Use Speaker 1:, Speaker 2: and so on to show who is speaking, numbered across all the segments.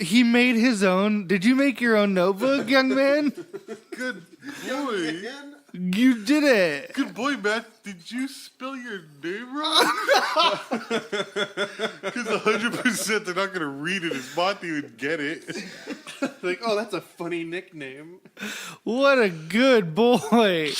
Speaker 1: He made his own. Did you make your own notebook, young man?
Speaker 2: Good boy.
Speaker 1: You did it.
Speaker 2: Good boy, Matt. Did you spell your name wrong? Because 100% they're not going to read it as Monty would get it.
Speaker 3: Like, oh, that's a funny nickname.
Speaker 1: What a good boy.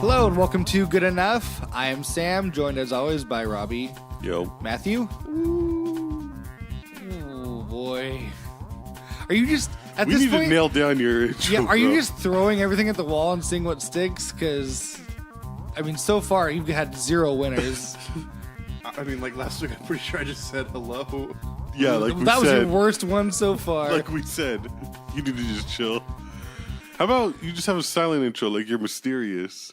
Speaker 1: Hello and welcome to Good Enough. I am Sam, joined as always by Robbie.
Speaker 2: Yo.
Speaker 1: Matthew. Oh boy. Are you just at
Speaker 2: We
Speaker 1: this
Speaker 2: need
Speaker 1: point?
Speaker 2: to nail down your intro.
Speaker 1: Yeah, are you
Speaker 2: bro.
Speaker 1: just throwing everything at the wall and seeing what sticks? Because, I mean, so far you've had 0 winners.
Speaker 3: I mean, like last week, I'm pretty sure I just said hello.
Speaker 2: Yeah, like we
Speaker 1: That was
Speaker 2: said.
Speaker 1: your worst one so far.
Speaker 2: Like we said. You need to just chill. How about you just have a silent intro like you're mysterious?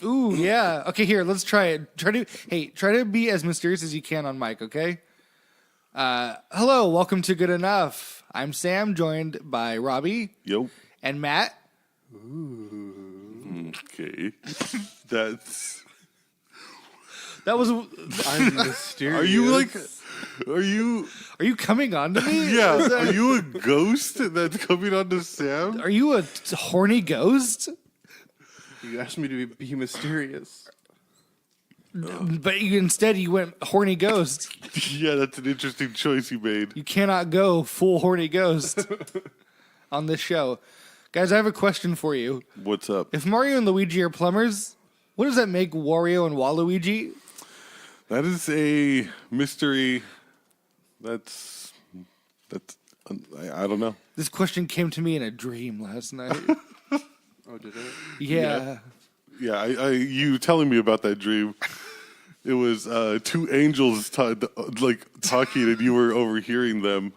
Speaker 1: Ooh, yeah. Okay, here, let's try it. Try to be as mysterious as you can on mic, okay? Hello, welcome to Good Enough. I'm Sam, joined by Robbie
Speaker 2: Yo.
Speaker 1: and Matt.
Speaker 2: Okay. That's...
Speaker 1: That was.
Speaker 3: I'm mysterious.
Speaker 2: Are you like... Are you...
Speaker 1: Are you coming on to me?
Speaker 2: Yeah, are you a ghost that's coming onto Sam?
Speaker 1: Are you a horny ghost?
Speaker 3: You asked me to be mysterious.
Speaker 1: But instead you went horny ghost.
Speaker 2: Yeah, that's an interesting choice you made.
Speaker 1: You cannot go full horny ghost on this show. Guys, I have a question for you.
Speaker 2: What's up?
Speaker 1: If Mario and Luigi are plumbers, what does that make Wario and Waluigi?
Speaker 2: That is a mystery. That's I don't know.
Speaker 1: This question came to me in a dream last night.
Speaker 3: Oh, did it?
Speaker 1: Yeah.
Speaker 2: Yeah, I you telling me about that dream. It was 2 angels talking and you were overhearing them.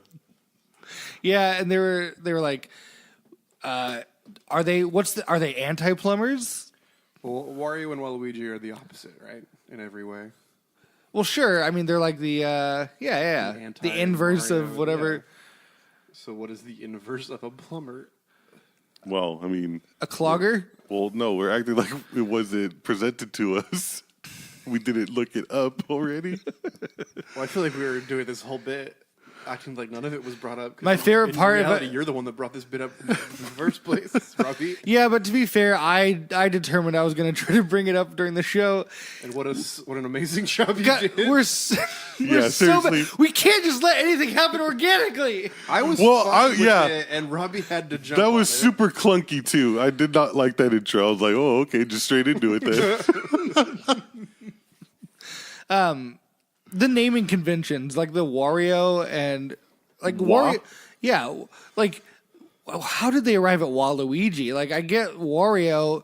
Speaker 1: Yeah, and they were like, are they anti-plumbers?
Speaker 3: Well, Wario and Waluigi are the opposite, right? In every way.
Speaker 1: Well, sure. I mean, they're like the inverse of
Speaker 3: Mario,
Speaker 1: whatever.
Speaker 3: yeah. So what is the inverse of a plumber?
Speaker 2: Well, I mean,
Speaker 1: A clogger?
Speaker 2: well, no, we're acting like it wasn't presented to us. We didn't look it up already.
Speaker 3: Well, I feel like we were doing this whole bit acting like none of it was brought up. 'Cause
Speaker 1: My favorite
Speaker 3: in
Speaker 1: part of
Speaker 3: reality,
Speaker 1: it-
Speaker 3: you're the one that brought this bit up in the first place, Robbie.
Speaker 1: Yeah, but to be fair, I determined I was going to try to bring it up during the show.
Speaker 3: And what an amazing job you
Speaker 1: God,
Speaker 3: did.
Speaker 1: we're
Speaker 2: Yeah,
Speaker 1: so bad.
Speaker 2: seriously.
Speaker 1: We can't just let anything happen organically.
Speaker 3: I was
Speaker 2: Well,
Speaker 3: fine with
Speaker 2: yeah.
Speaker 3: it, and Robbie had to jump.
Speaker 2: That
Speaker 3: on
Speaker 2: was
Speaker 3: it.
Speaker 2: super clunky too. I did not like that intro. I was like, oh, okay, just straight into it then.
Speaker 1: The naming conventions, like the Wario and like
Speaker 2: Wa?
Speaker 1: Wario, yeah, like how did they arrive at Waluigi? Like I get Wario,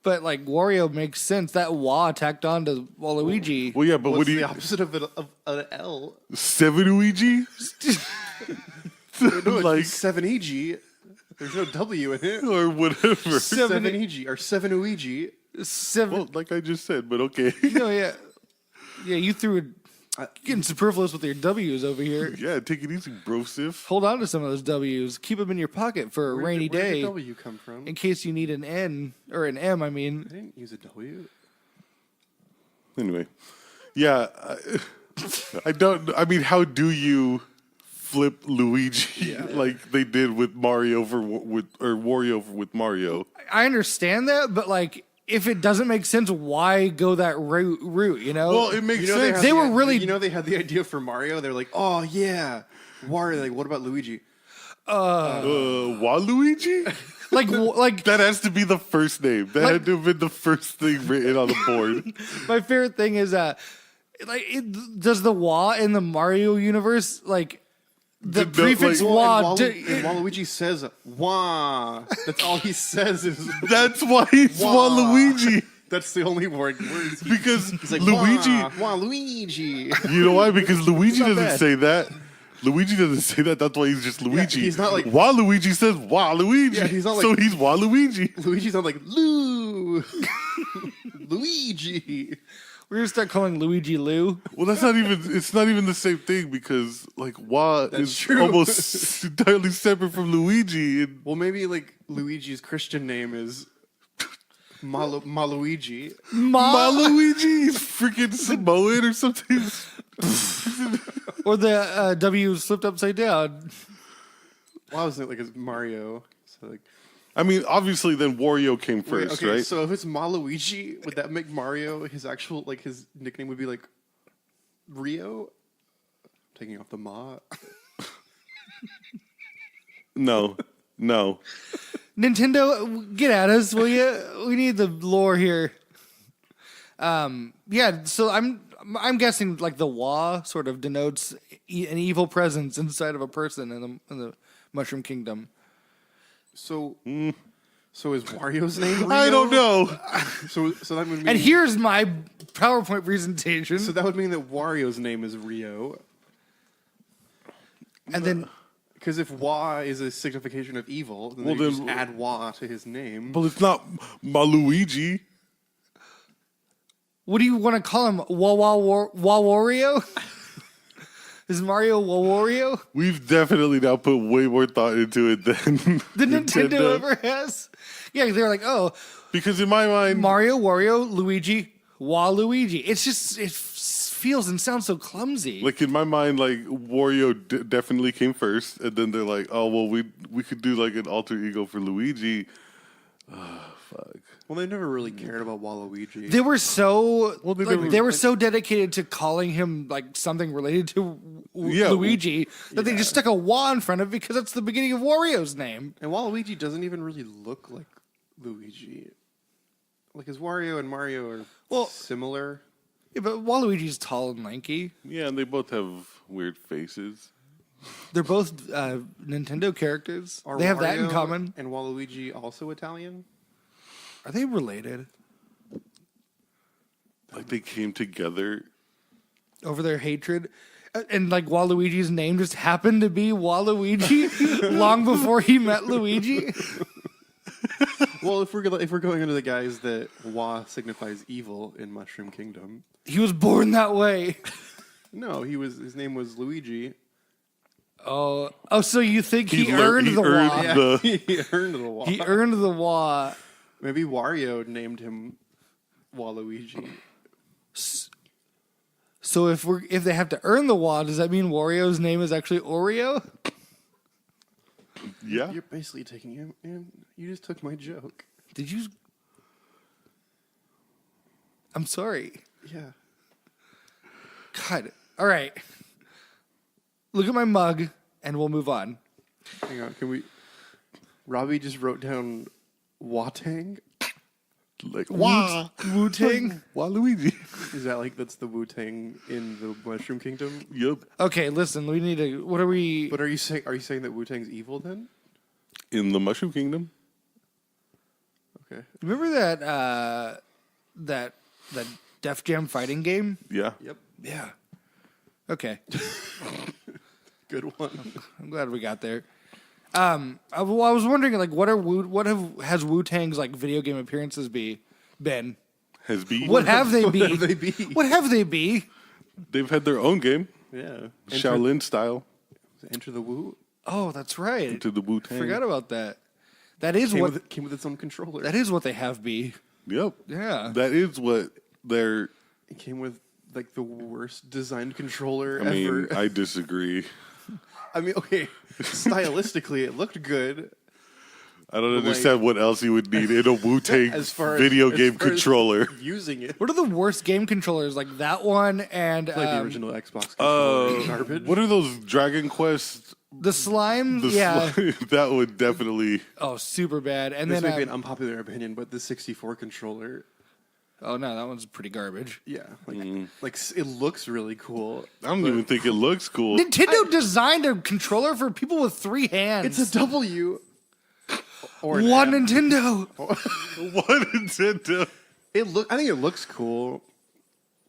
Speaker 1: but like Wario makes sense. That Wa tacked on to Waluigi.
Speaker 2: Well, yeah, but
Speaker 3: What's
Speaker 2: what do
Speaker 3: the
Speaker 2: you...
Speaker 3: opposite of an L?
Speaker 2: 7 Luigi?
Speaker 3: No,
Speaker 2: Like-
Speaker 3: it's 7EG. There's no W in it.
Speaker 2: Or whatever.
Speaker 3: 7EG or 7UEG.
Speaker 1: Seven.
Speaker 2: Well, like I just said, but okay.
Speaker 1: No, yeah, you threw it. Getting superfluous with your W's over here.
Speaker 2: Yeah, take it easy, bro, Sif.
Speaker 1: Hold on to some of those W's. Keep them in your pocket for a rainy
Speaker 3: Where
Speaker 1: day,
Speaker 3: did W come from?
Speaker 1: in case you need an N or an M. I mean,
Speaker 3: I didn't use a W.
Speaker 2: Anyway, yeah, I don't. I mean, how do you flip Luigi like they did with Mario Wario with Mario?
Speaker 1: I understand that, but like, if it doesn't make sense, why go that route? You know?
Speaker 2: Well, it makes
Speaker 3: You know
Speaker 2: sense.
Speaker 1: They were really-
Speaker 3: You know they had the idea for Mario. They're like, oh yeah, Wario. Like, what about Luigi?
Speaker 2: Waluigi?
Speaker 1: like
Speaker 2: That has to be the first name. That
Speaker 1: Like-
Speaker 2: had to have been the first thing written on the board.
Speaker 1: my favorite thing is does the Wa in the Mario universe like the
Speaker 2: No,
Speaker 1: prefix
Speaker 2: like-
Speaker 1: Wa?
Speaker 3: And Waluigi says wah. That's all he says is
Speaker 2: That's why it's
Speaker 3: Wah.
Speaker 2: Waluigi.
Speaker 3: that's the only words.
Speaker 2: Because
Speaker 3: He's like
Speaker 2: Luigi,
Speaker 3: Waluigi.
Speaker 2: you know why? Because Luigi
Speaker 3: not
Speaker 2: doesn't
Speaker 3: bad.
Speaker 2: say that. Luigi doesn't say that. That's why he's just Luigi.
Speaker 3: he's not like-
Speaker 2: Waluigi says Waluigi.
Speaker 3: Yeah, he's not
Speaker 2: so
Speaker 3: like-
Speaker 2: he's Waluigi.
Speaker 3: Luigi's not like Lou. Luigi.
Speaker 1: We're gonna start calling Luigi Lou.
Speaker 2: Well, that's not even. It's not even the same thing because like Wa is
Speaker 3: true.
Speaker 2: almost entirely separate from Luigi. And
Speaker 3: Well, maybe like Luigi's Christian name is Maluigi.
Speaker 2: Waluigi is freaking Samoan or something.
Speaker 1: Or the W slipped upside down.
Speaker 3: Well, I was thinking like it's Mario. So like,
Speaker 2: I mean, obviously, then Wario came first,
Speaker 3: okay,
Speaker 2: right?
Speaker 3: so if it's Maluigi, would that make Mario his actual like his nickname would be like Rio? Taking off the Ma.
Speaker 2: No.
Speaker 1: Nintendo, get at us, will you? We need the lore here. Yeah, so I'm guessing like the Wa sort of denotes an evil presence inside of a person in the Mushroom Kingdom.
Speaker 3: So is Wario's name Rio?
Speaker 2: I don't know.
Speaker 3: So that would mean.
Speaker 1: And here's my PowerPoint presentation.
Speaker 3: So that would mean that Wario's name is Rio.
Speaker 1: And then,
Speaker 3: Because if Wa is a signification of evil, then they just add Wa to his name.
Speaker 2: But it's not Maluigi.
Speaker 1: what do you want to call him? Wario? Is Mario Wario?
Speaker 2: We've definitely now put way more thought into it than
Speaker 1: The Nintendo ever has? Yeah, they're like, oh,
Speaker 2: Because in my mind,
Speaker 1: Mario, Wario, Luigi, Waluigi. It's just, it feels and sounds so clumsy.
Speaker 2: like in my mind, like Wario definitely came first, and then they're like, oh well, we could do like an alter ego for Luigi. Oh, fuck.
Speaker 3: Well, they never really cared about Waluigi.
Speaker 1: They were so
Speaker 2: they
Speaker 1: were so dedicated to calling him like something related to
Speaker 2: Yeah.
Speaker 1: Luigi that they just stuck a Wa in front of it because that's the beginning of Wario's name.
Speaker 3: And Waluigi doesn't even really look like Luigi. Like his Wario and Mario are similar.
Speaker 1: Yeah, but Waluigi's tall and lanky.
Speaker 2: Yeah, and they both have weird faces.
Speaker 1: They're both Nintendo characters.
Speaker 3: Are
Speaker 1: They have that in
Speaker 3: Wario
Speaker 1: common.
Speaker 3: And Waluigi also Italian?
Speaker 1: Are they related
Speaker 2: Like they came together.
Speaker 1: over their hatred? And like Waluigi's name just happened to be Waluigi long before he met Luigi.
Speaker 3: Well, if we're going into the guys that Wa signifies evil in Mushroom Kingdom,
Speaker 1: He was born that way.
Speaker 3: no, his name was Luigi.
Speaker 1: Oh, so you think he
Speaker 2: earned
Speaker 1: earned the Wa?
Speaker 2: the-
Speaker 3: He earned the Wa.
Speaker 1: He earned the Wa.
Speaker 3: Maybe Wario named him Waluigi.
Speaker 1: So if they have to earn the Wa, does that mean Wario's name is actually Oreo?
Speaker 2: Yeah.
Speaker 3: You're basically taking him, and you just took my joke.
Speaker 1: Did you? I'm sorry.
Speaker 3: Yeah.
Speaker 1: God. All right. Look at my mug, and we'll move on.
Speaker 3: Hang on, can we? Robbie just wrote down Watang.
Speaker 2: Like Wah.
Speaker 1: Wu-Tang?
Speaker 2: Waluigi.
Speaker 3: Is that like that's the Wu-Tang in the Mushroom Kingdom?
Speaker 2: Yep.
Speaker 1: Okay, listen. We need to. What are we?
Speaker 3: But are you saying that Wu-Tang's evil then?
Speaker 2: In the Mushroom Kingdom.
Speaker 3: Okay.
Speaker 1: Remember that Def Jam fighting game?
Speaker 2: Yeah.
Speaker 3: Yep.
Speaker 1: Yeah. Okay.
Speaker 3: Good one.
Speaker 1: I'm glad we got there. I was wondering, like, has Wu-Tang's like video game appearances been?
Speaker 2: Has been.
Speaker 1: What have they be?
Speaker 3: What have they be?
Speaker 1: What have they be?
Speaker 2: They've had their own game,
Speaker 3: Yeah.
Speaker 2: Shaolin style,
Speaker 3: Enter the Wu.
Speaker 1: Oh, that's right.
Speaker 2: to the Wu-Tang.
Speaker 1: Forgot about that. That is
Speaker 3: Came with its own controller.
Speaker 1: that is what they have be.
Speaker 2: Yep.
Speaker 1: Yeah.
Speaker 2: That is what they're.
Speaker 3: It came with like the worst designed controller
Speaker 2: I mean,
Speaker 3: ever.
Speaker 2: I disagree.
Speaker 3: I mean, okay, stylistically it looked good.
Speaker 2: I don't understand what else you would need in a Wu-Tang
Speaker 3: As far
Speaker 2: video
Speaker 3: as
Speaker 2: game
Speaker 3: far as
Speaker 2: controller.
Speaker 3: using it.
Speaker 1: What are the worst game controllers? Like that one and
Speaker 3: Like the original Xbox controller is garbage.
Speaker 2: What are those Dragon Quest?
Speaker 1: the slime.
Speaker 2: The
Speaker 1: Yeah.
Speaker 2: that would definitely.
Speaker 1: Oh, super bad. And
Speaker 3: This
Speaker 1: then
Speaker 3: may be an unpopular opinion, but the 64 controller,
Speaker 1: oh no, that one's pretty garbage.
Speaker 3: yeah, like it looks really cool.
Speaker 2: I don't even think it looks cool.
Speaker 1: Nintendo designed a controller for people with 3 hands.
Speaker 3: It's a W. Or an
Speaker 1: one
Speaker 3: M.
Speaker 1: Nintendo.
Speaker 2: What Nintendo?
Speaker 3: I think it looks cool,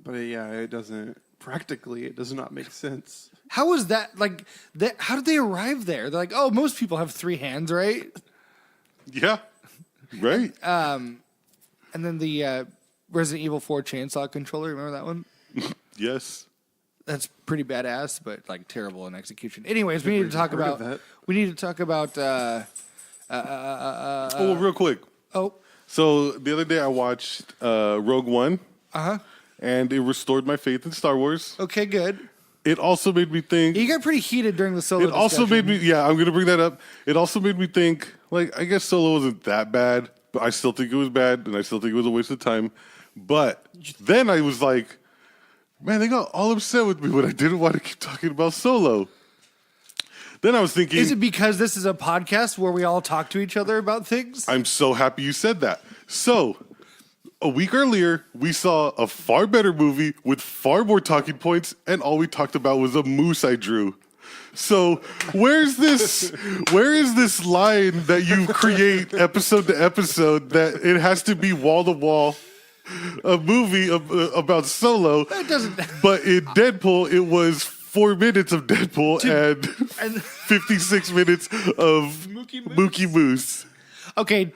Speaker 3: but yeah, it doesn't. Practically, it does not make sense.
Speaker 1: How is that like that? How did they arrive there? They're like, oh, most people have 3 hands, right?
Speaker 2: Yeah. Right.
Speaker 1: And then the Resident Evil 4 chainsaw controller. Remember that one?
Speaker 2: Yes.
Speaker 1: That's pretty badass, but like terrible in execution. Anyways, we need to talk
Speaker 3: heard of
Speaker 1: about.
Speaker 3: that.
Speaker 1: We need to talk about.
Speaker 2: Oh, real quick.
Speaker 1: Oh,
Speaker 2: So the other day I watched Rogue One. And it restored my faith in Star Wars.
Speaker 1: Okay, good.
Speaker 2: It also made me think.
Speaker 1: You got pretty heated during the Solo.
Speaker 2: It also
Speaker 1: discussion.
Speaker 2: made me. Yeah, I'm going to bring that up. It also made me think. Like, I guess Solo wasn't that bad, but I still think it was bad, and I still think it was a waste of time. But then I was like, man, they got all upset with me when I didn't want to keep talking about Solo. Then I was thinking,
Speaker 1: Is it because this is a podcast where we all talk to each other about things?
Speaker 2: I'm so happy you said that. So, a week earlier, we saw a far better movie with far more talking points, and all we talked about was a moose I drew. So, where is this line that you create episode to episode that it has to be wall to wall? A movie about Solo.
Speaker 1: It doesn't.
Speaker 2: But in Deadpool, it was 4 minutes of Deadpool and 56 minutes of Mookie Moose.
Speaker 1: Okay.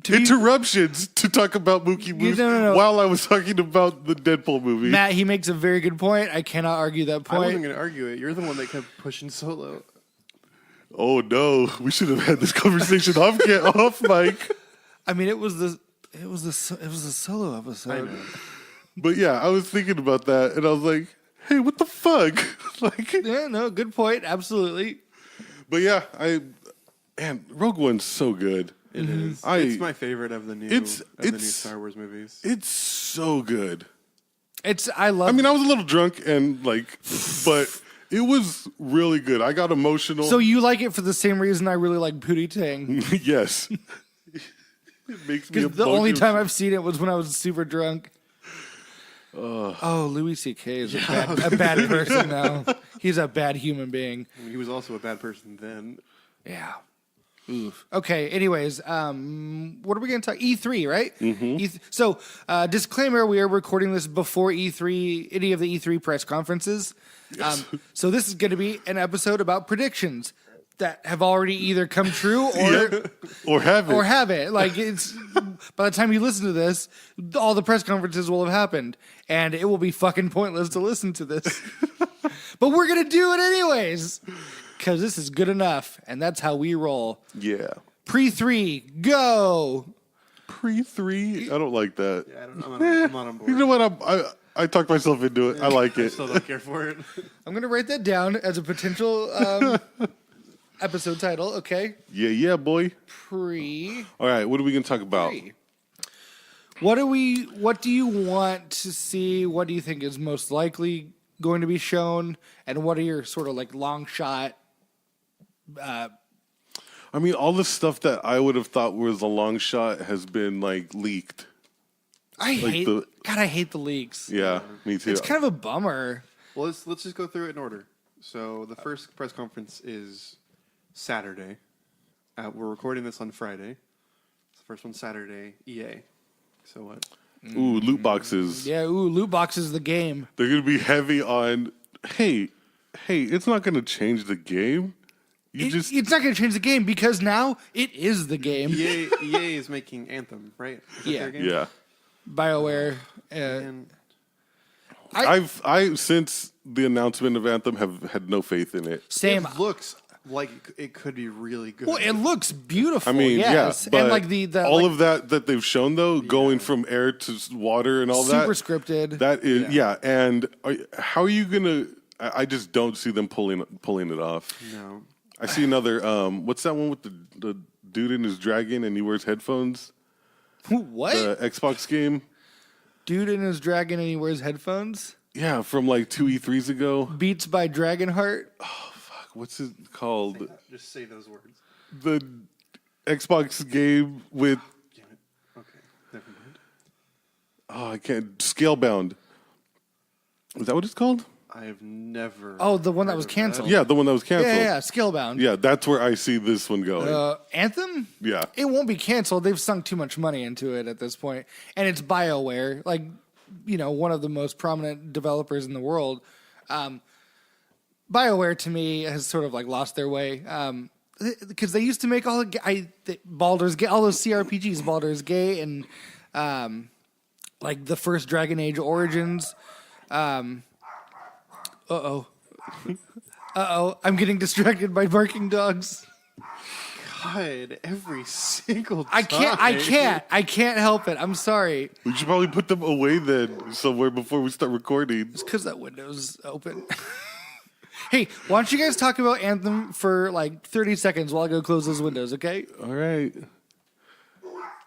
Speaker 2: Interruptions to talk about Mookie Moose
Speaker 1: no.
Speaker 2: while I was talking about the Deadpool movie.
Speaker 1: Matt, he makes a very good point. I cannot argue that
Speaker 3: I wasn't
Speaker 1: point.
Speaker 3: going to argue it. You're the one that kept pushing Solo.
Speaker 2: Oh no, we should have had this conversation off mic.
Speaker 1: I mean, it was the Solo episode.
Speaker 3: I know.
Speaker 2: But yeah, I was thinking about that, and I was like, "Hey, what the fuck?" Like,
Speaker 1: Yeah, no, good point. Absolutely.
Speaker 2: but yeah, Rogue One's so good.
Speaker 3: It is. It's my favorite of the new Star Wars movies.
Speaker 2: It's so good.
Speaker 1: I love.
Speaker 2: I mean, I was a little drunk and but it was really good. I got emotional.
Speaker 1: So you like it for the same reason I really like Pootie Tang?
Speaker 2: Yes. It makes me
Speaker 1: Because the only
Speaker 2: emotional.
Speaker 1: time I've seen it was when I was super drunk. Louis C.K. is a bad person now. He's a bad human being.
Speaker 3: He was also a bad person then.
Speaker 1: Yeah. Oof. Okay. Anyways, what are we going to talk? E3, right? Mm-hmm. So, disclaimer: we are recording this before E3, any of the E3 press conferences.
Speaker 2: Yes.
Speaker 1: So this is going to be an episode about predictions that have already either come true or
Speaker 2: or have it.
Speaker 1: Like it's by the time you listen to this, all the press conferences will have happened, and it will be fucking pointless to listen to this. But we're gonna do it anyways. Because this is good enough, and that's how we roll.
Speaker 2: Yeah.
Speaker 1: Pre3, go!
Speaker 2: Pre-3? I don't like that.
Speaker 3: Yeah, I'm not on board.
Speaker 2: You know what? I talked myself into it. I like
Speaker 3: I
Speaker 2: it.
Speaker 3: still don't care for it.
Speaker 1: I'm going to write that down as a potential episode title, okay?
Speaker 2: Yeah, boy.
Speaker 1: Pre.
Speaker 2: All right, what are we going to talk about?
Speaker 1: What do you want to see? What do you think is most likely going to be shown? And what are your sort of like long shot?
Speaker 2: I mean, all the stuff that I would have thought was a long shot has been like leaked.
Speaker 1: I hate the leaks.
Speaker 2: Yeah, me too.
Speaker 1: It's kind of a bummer.
Speaker 3: Well, let's just go through it in order. So the first press conference is Saturday. We're recording this on Friday. The first one's Saturday. EA. So what?
Speaker 2: Ooh, loot boxes.
Speaker 1: Yeah, loot boxes is the game.
Speaker 2: They're going to be heavy on, hey, it's not going to change the game.
Speaker 1: It's not going to change the game because now it is the game.
Speaker 3: EA is making Anthem, right? Is that
Speaker 1: Yeah.
Speaker 3: their game?
Speaker 2: Yeah.
Speaker 1: BioWare.
Speaker 3: And
Speaker 2: I since the announcement of Anthem have had no faith in it.
Speaker 1: same.
Speaker 3: it looks like it could be really good.
Speaker 1: Well, it looks beautiful.
Speaker 2: I mean,
Speaker 1: yes.
Speaker 2: yeah, but
Speaker 1: and like the
Speaker 2: all
Speaker 1: like,
Speaker 2: of that they've shown though, going from air to water and all that,
Speaker 1: super scripted.
Speaker 2: that is And how are you gonna? I just don't see them pulling it off.
Speaker 3: No.
Speaker 2: I see another. What's that one with the dude in his dragon and he wears headphones?
Speaker 1: What?
Speaker 2: The Xbox game.
Speaker 1: Dude in his dragon and he wears headphones.
Speaker 2: Yeah, from like 2 E3s ago.
Speaker 1: Beats by Dragonheart.
Speaker 2: What's it called?
Speaker 3: Just say those words.
Speaker 2: The Xbox game with
Speaker 3: Damn it. Okay. Never mind.
Speaker 2: I can't. Scalebound. Is that what it's called?
Speaker 3: I have never.
Speaker 1: Oh, the one that
Speaker 3: heard
Speaker 1: was
Speaker 3: of
Speaker 1: canceled.
Speaker 2: Yeah, the one that was canceled.
Speaker 1: Yeah, Skillbound.
Speaker 2: Yeah, that's where I see this one going.
Speaker 1: Anthem?
Speaker 2: Yeah.
Speaker 1: It won't be canceled. They've sunk too much money into it at this point. And it's BioWare, like, one of the most prominent developers in the world. BioWare, to me, has sort of like lost their way. Because they used to make Baldur's Gate, all those CRPGs, Baldur's Gate, and like the first Dragon Age Origins. I'm getting distracted by barking dogs.
Speaker 3: God, every single time.
Speaker 1: I can't help it. I'm sorry.
Speaker 2: We should probably put them away then somewhere before we start recording.
Speaker 1: It's because that window's open. Hey, why don't you guys talk about Anthem for like 30 seconds while I go close those windows, okay?
Speaker 2: All right.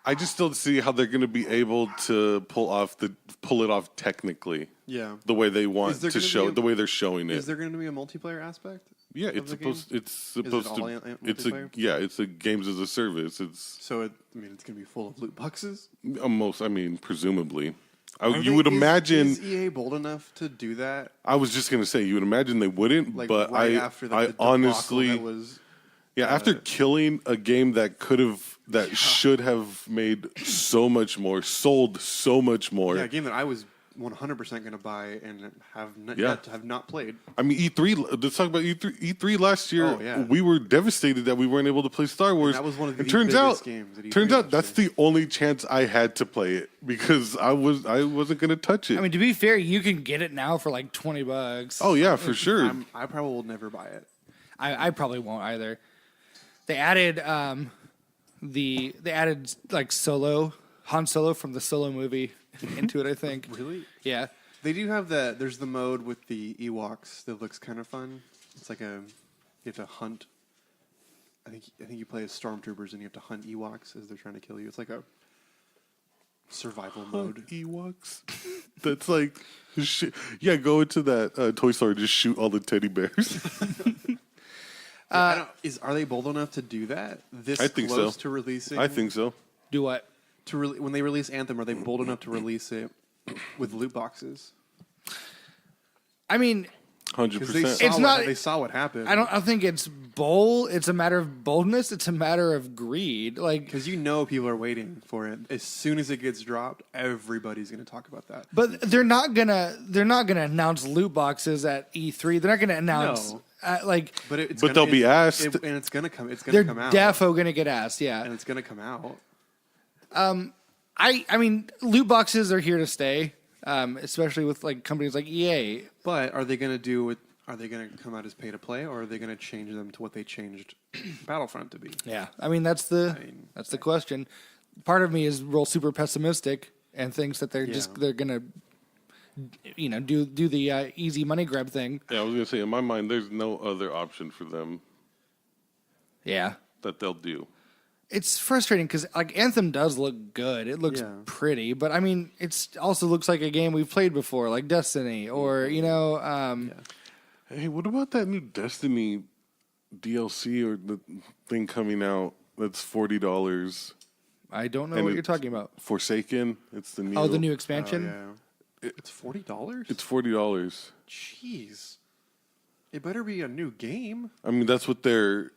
Speaker 2: I just don't see how they're going to be able to pull it off technically.
Speaker 3: Yeah.
Speaker 2: The way they want
Speaker 3: Is there
Speaker 2: to
Speaker 3: gonna
Speaker 2: show
Speaker 3: be
Speaker 2: it, the way they're showing it.
Speaker 3: Is there going to be a multiplayer aspect?
Speaker 2: Yeah,
Speaker 3: of
Speaker 2: it's
Speaker 3: the game?
Speaker 2: supposed. It's
Speaker 3: Is it
Speaker 2: supposed
Speaker 3: all
Speaker 2: to.
Speaker 3: multiplayer?
Speaker 2: It's a games as a service. It's
Speaker 3: So it's going to be full of loot boxes.
Speaker 2: almost. I mean, presumably,
Speaker 3: Are
Speaker 2: you
Speaker 3: they-
Speaker 2: would imagine.
Speaker 3: Is EA bold enough to do that?
Speaker 2: I was just gonna say you would imagine they wouldn't,
Speaker 3: Like
Speaker 2: but
Speaker 3: right after the
Speaker 2: I
Speaker 3: debacle
Speaker 2: honestly,
Speaker 3: that was.
Speaker 2: after killing a game that should have made so much more, sold so much more.
Speaker 3: Yeah, a game that I was 100% going to buy and have not played.
Speaker 2: I mean, E3. Let's talk about E3. E3 last year,
Speaker 3: Oh, yeah.
Speaker 2: we were devastated that we weren't able to play Star Wars.
Speaker 3: that was one of the
Speaker 2: turns
Speaker 3: biggest
Speaker 2: out,
Speaker 3: games at E3
Speaker 2: turns out
Speaker 3: last
Speaker 2: that's the only chance I had to play it because I wasn't going to touch it.
Speaker 1: I mean, to be fair, you can get it now for like $20.
Speaker 2: oh yeah, for sure.
Speaker 3: I probably will never buy it.
Speaker 1: I probably won't either. They added like Han Solo from the Solo movie into it, I think.
Speaker 3: Really?
Speaker 1: Yeah.
Speaker 3: They do have there's the mode with the Ewoks that looks kind of fun. It's like you have to hunt. I think you play as stormtroopers and you have to hunt Ewoks as they're trying to kill you. It's like a survival mode.
Speaker 2: Ewoks. That's like, go into that toy store and just shoot all the teddy bears.
Speaker 3: Are they bold enough to do that?
Speaker 2: I think
Speaker 3: close
Speaker 2: so.
Speaker 3: to releasing?
Speaker 2: I think so.
Speaker 1: Do what?
Speaker 3: When they release Anthem, are they bold enough to release it with loot boxes?
Speaker 1: I mean,
Speaker 2: 100%.
Speaker 3: They saw what happened.
Speaker 1: I don't think it's bold. It's a matter of boldness. It's a matter of greed. Like,
Speaker 3: Because people are waiting for it. As soon as it gets dropped, everybody's going to talk about that.
Speaker 1: but they're not gonna announce loot boxes at E3. They're not gonna announce
Speaker 3: No.
Speaker 2: But they'll be asked.
Speaker 3: and it's going to come. It's going
Speaker 1: they're
Speaker 3: to come out.
Speaker 1: defo gonna get asked. Yeah.
Speaker 3: And it's going to come out.
Speaker 1: I mean, loot boxes are here to stay, especially with like companies like EA.
Speaker 3: But are they going to do it? Are they going to come out as pay to play, or are they going to change them to what they changed Battlefront to be?
Speaker 1: Yeah, I mean that's the question. Part of me is real super pessimistic and thinks that they're gonna, do the easy money grab thing.
Speaker 2: Yeah, I was gonna say in my mind, there's no other option for them
Speaker 1: Yeah,
Speaker 2: that they'll do.
Speaker 1: it's frustrating because like Anthem does look good. It looks pretty, but I mean, it also looks like a game we've played before, like Destiny, or
Speaker 2: Hey, what about that new Destiny DLC or the thing coming out that's $40?
Speaker 1: I don't know what you're talking about.
Speaker 2: Forsaken. It's the new.
Speaker 1: Oh, the new expansion.
Speaker 3: Yeah. It's $40.
Speaker 2: It's $40.
Speaker 3: Jeez. It better be a new game.
Speaker 2: I mean, that's what they're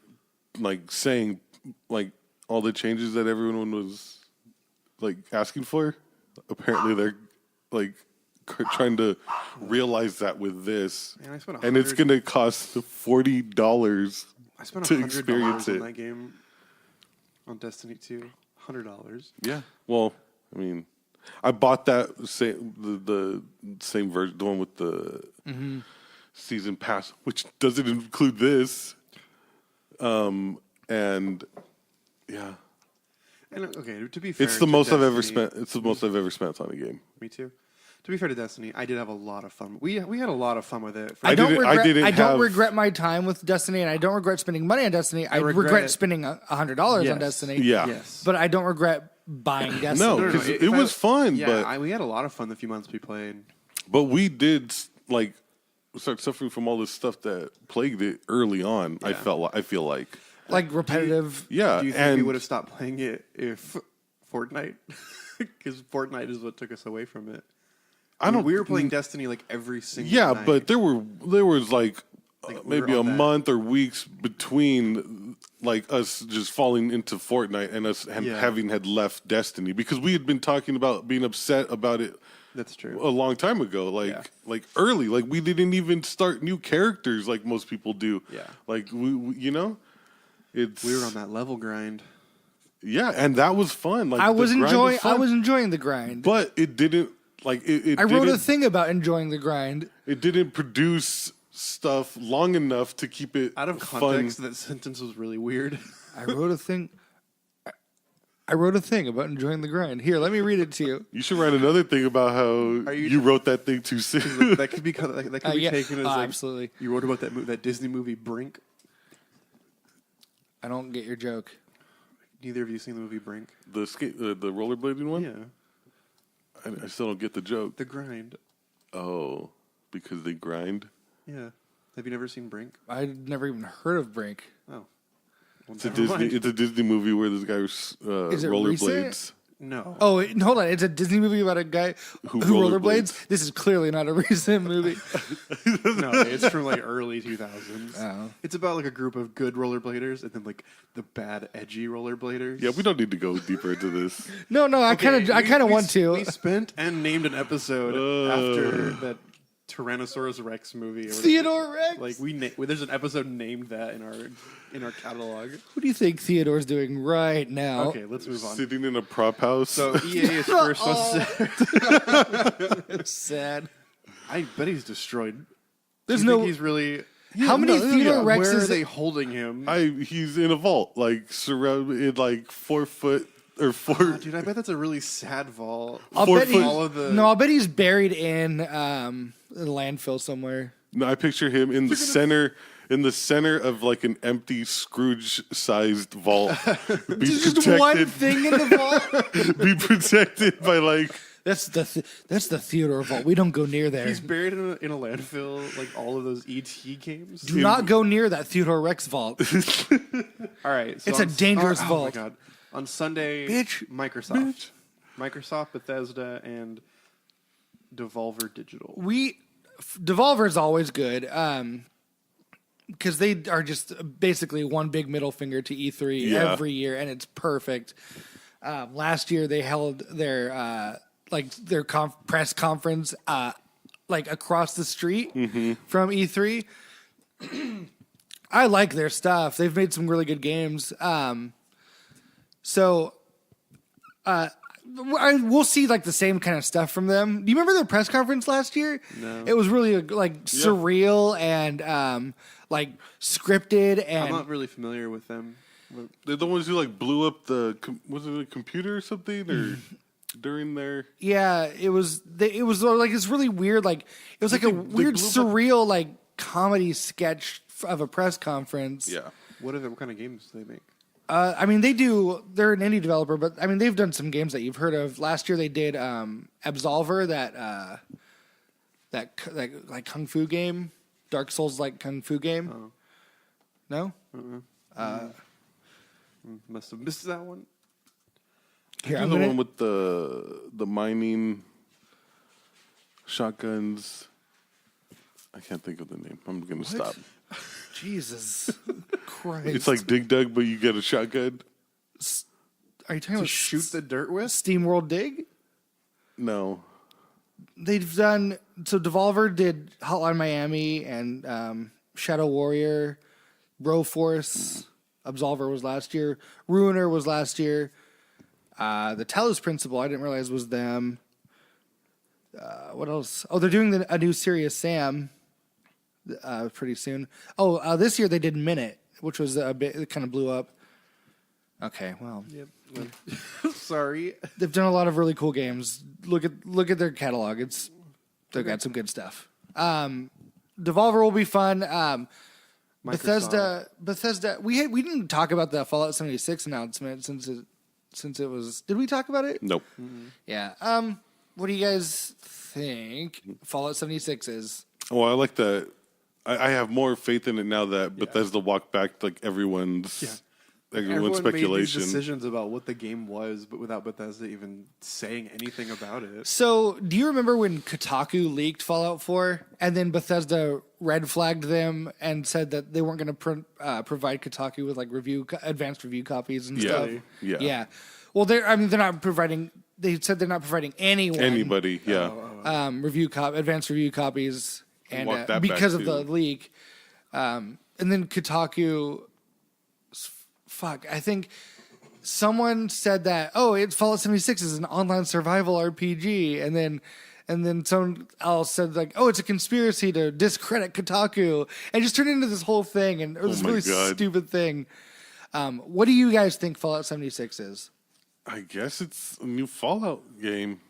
Speaker 2: like saying. Like all the changes that everyone was like asking for. Apparently, they're like trying to realize that with this,
Speaker 3: Man, I spent
Speaker 2: and it's going to cost $40
Speaker 3: I spent
Speaker 2: to
Speaker 3: $100
Speaker 2: experience
Speaker 3: on
Speaker 2: it.
Speaker 3: that game on Destiny 2. $100.
Speaker 2: Yeah. Well, I mean, I bought that the same version, the one with the season pass, which doesn't include this. And yeah,
Speaker 3: And okay, to be fair,
Speaker 2: it's the
Speaker 3: to
Speaker 2: most I've ever
Speaker 3: Destiny-
Speaker 2: spent. It's the most I've ever spent on a game.
Speaker 3: Me too. To be fair to Destiny, I did have a lot of fun. We had a lot of fun with it.
Speaker 1: I don't
Speaker 2: have-
Speaker 1: regret my time with Destiny, and I don't regret spending money on Destiny. I regret spending $100 on Destiny.
Speaker 2: Yeah.
Speaker 3: Yes.
Speaker 1: But I don't regret buying Destiny.
Speaker 2: No, because it was fun.
Speaker 3: Yeah,
Speaker 2: but
Speaker 3: we had a lot of fun the few months we played.
Speaker 2: but we did like start suffering from all this stuff that plagued it early on.
Speaker 3: Yeah.
Speaker 2: I feel like.
Speaker 1: Like repetitive.
Speaker 2: Yeah,
Speaker 3: Do you think
Speaker 2: and
Speaker 3: we would have stopped playing it if Fortnite? Because Fortnite is what took us away from it. We were playing Destiny like every single night.
Speaker 2: but there was like maybe
Speaker 3: were
Speaker 2: a
Speaker 3: on that.
Speaker 2: month or weeks between like us just falling into Fortnite and us having had left Destiny because we had been talking about being upset about it
Speaker 3: That's true.
Speaker 2: a long time ago, like early, like we didn't even start new characters like most people do.
Speaker 3: Yeah.
Speaker 2: Like we it's
Speaker 3: We were on that level grind.
Speaker 2: yeah, and that was fun. Like
Speaker 1: I was
Speaker 2: the grind
Speaker 1: enjoying.
Speaker 2: fun,
Speaker 1: I was enjoying the grind.
Speaker 2: but it didn't like it.
Speaker 1: I wrote a
Speaker 2: didn't-
Speaker 1: thing about enjoying the grind.
Speaker 2: It didn't produce stuff long enough to keep it
Speaker 3: Out of
Speaker 2: fun.
Speaker 3: context, that sentence was really weird.
Speaker 1: I wrote a thing. I wrote a thing about enjoying the grind. Here, let me read it to you.
Speaker 2: You should write another thing about how you wrote that thing too soon.
Speaker 3: That could be taken as like
Speaker 1: absolutely.
Speaker 3: you wrote about that Disney movie Brink.
Speaker 1: I don't get your joke.
Speaker 3: Neither of you seen the movie Brink?
Speaker 2: the rollerblading one.
Speaker 3: Yeah,
Speaker 2: I still don't get the joke.
Speaker 3: The Grind.
Speaker 2: Oh, because they grind.
Speaker 3: Yeah. Have you never seen Brink?
Speaker 1: I'd never even heard of Brink.
Speaker 3: Oh. Well,
Speaker 2: It's a
Speaker 3: never
Speaker 2: Disney.
Speaker 3: mind.
Speaker 2: It's a Disney movie where this guy
Speaker 1: Is it
Speaker 2: rollerblades.
Speaker 1: recent?
Speaker 3: No.
Speaker 1: Oh, hold on. It's a Disney movie about a guy
Speaker 2: Who
Speaker 1: who
Speaker 2: rollerblades.
Speaker 1: rollerblades. This is clearly not a recent movie.
Speaker 3: No, it's from like early 2000s.
Speaker 1: Oh.
Speaker 3: It's about like a group of good rollerbladers and then like the bad edgy rollerbladers.
Speaker 2: Yeah, we don't need to go deeper into this.
Speaker 1: No, I kind of want to.
Speaker 3: We spent and named an episode after that Tyrannosaurus Rex movie. Or whatever.
Speaker 1: Theodore Rex.
Speaker 3: Like there's an episode named that in our catalog.
Speaker 1: What do you think Theodore's doing right now?
Speaker 3: Okay, let's move on.
Speaker 2: Sitting in a prop house.
Speaker 3: So EA is first.
Speaker 1: It's sad.
Speaker 3: I bet he's destroyed.
Speaker 1: There's
Speaker 3: Do you
Speaker 1: no.
Speaker 3: think he's really.
Speaker 1: How many Theodore
Speaker 3: Where are
Speaker 1: Rexes?
Speaker 3: they holding him?
Speaker 2: He's in a vault, like surrounded, like 4 foot or 4.
Speaker 3: Oh, dude, I bet that's a really sad vault.
Speaker 1: I'll
Speaker 2: 4
Speaker 1: bet
Speaker 2: foot-
Speaker 3: all of the.
Speaker 1: No, I'll bet he's buried in a landfill somewhere.
Speaker 2: No, I picture him in the center. In the center of like an empty Scrooge-sized vault, be
Speaker 1: There's just one thing in the vault.
Speaker 2: be protected by like
Speaker 1: That's the Theodore vault. We don't go near there.
Speaker 3: He's buried in a landfill, like all of those ET games.
Speaker 1: Do not go near that Theodore Rex vault.
Speaker 3: All right, so
Speaker 1: It's a dangerous
Speaker 3: Oh
Speaker 1: vault.
Speaker 3: my god! On Sunday,
Speaker 1: Bitch.
Speaker 3: Microsoft, Bethesda, and Devolver Digital.
Speaker 1: Devolver is always good because they are just basically one big middle finger to E3
Speaker 2: Yeah.
Speaker 1: every year, and it's perfect. Last year they held their press conference like across the street from E3. I like their stuff. They've made some really good games. We'll see like the same kind of stuff from them. Do you remember their press conference last year?
Speaker 3: No.
Speaker 1: It was really surreal and like scripted
Speaker 3: I'm
Speaker 1: and
Speaker 3: not really familiar with them.
Speaker 2: they're the ones who like blew up was it a computer or something or during their
Speaker 1: yeah. It was like it's really weird. Like it was like a
Speaker 2: They
Speaker 1: weird
Speaker 2: blew up-
Speaker 1: surreal like comedy sketch of a press conference.
Speaker 2: yeah.
Speaker 3: What kind of games do they make?
Speaker 1: I mean, they're an indie developer, but I mean, they've done some games that you've heard of. Last year they did Absolver, that like Kung Fu game, Dark Souls like Kung Fu game.
Speaker 3: Oh.
Speaker 1: No?
Speaker 3: Must have missed that one.
Speaker 1: Here,
Speaker 2: You're
Speaker 1: I'm
Speaker 2: the
Speaker 1: gonna,
Speaker 2: one with the mining shotguns. I can't think of the name. I'm gonna stop.
Speaker 1: Jesus Christ.
Speaker 2: It's like Dig Dug, but you get a shotgun.
Speaker 1: Are you talking
Speaker 3: To
Speaker 1: about
Speaker 3: shoot the dirt with?
Speaker 1: Steam World Dig?
Speaker 2: No,
Speaker 1: They've done, so Devolver did Hotline Miami and Shadow Warrior, Broforce, Absolver was last year, Ruiner was last year. The Talos Principle, I didn't realize was them. What else? Oh, they're doing a new Serious Sam pretty soon. Oh, this year they did Minute, which was a bit, it kind of blew up. Okay, well,
Speaker 3: Yep. Sorry.
Speaker 1: they've done a lot of really cool games. Look at their catalog. They've got some good stuff. Devolver will be fun. Bethesda. We didn't talk about the Fallout 76 announcement since it was. Did we talk about it?
Speaker 2: nope.
Speaker 1: Yeah. What do you guys think Fallout 76 is?
Speaker 2: Well, I like that. I have more faith in it now that Bethesda walked back like everyone's
Speaker 3: Everyone
Speaker 2: speculation.
Speaker 3: made these decisions about what the game was, but without Bethesda even saying anything about it.
Speaker 1: So, do you remember when Kotaku leaked Fallout 4 and then Bethesda red flagged them and said that they weren't going to provide Kotaku with like advanced review copies and stuff?
Speaker 2: Yeah.
Speaker 1: Yeah. Well, they're not providing. They said they're not providing anyone
Speaker 2: Anybody, yeah.
Speaker 1: advanced review copies, and
Speaker 2: Walk that
Speaker 1: because
Speaker 2: back,
Speaker 1: of the
Speaker 2: too.
Speaker 1: leak, and then Kotaku. Fuck, I think someone said that. Oh, it's Fallout 76 is an online survival RPG, and then someone else said like, oh, it's a conspiracy to discredit Kotaku, and just turned into this whole thing, and it was
Speaker 2: Oh
Speaker 1: a
Speaker 2: my
Speaker 1: really
Speaker 2: God.
Speaker 1: stupid thing. What do you guys think Fallout 76 is?
Speaker 2: I guess it's a new Fallout game.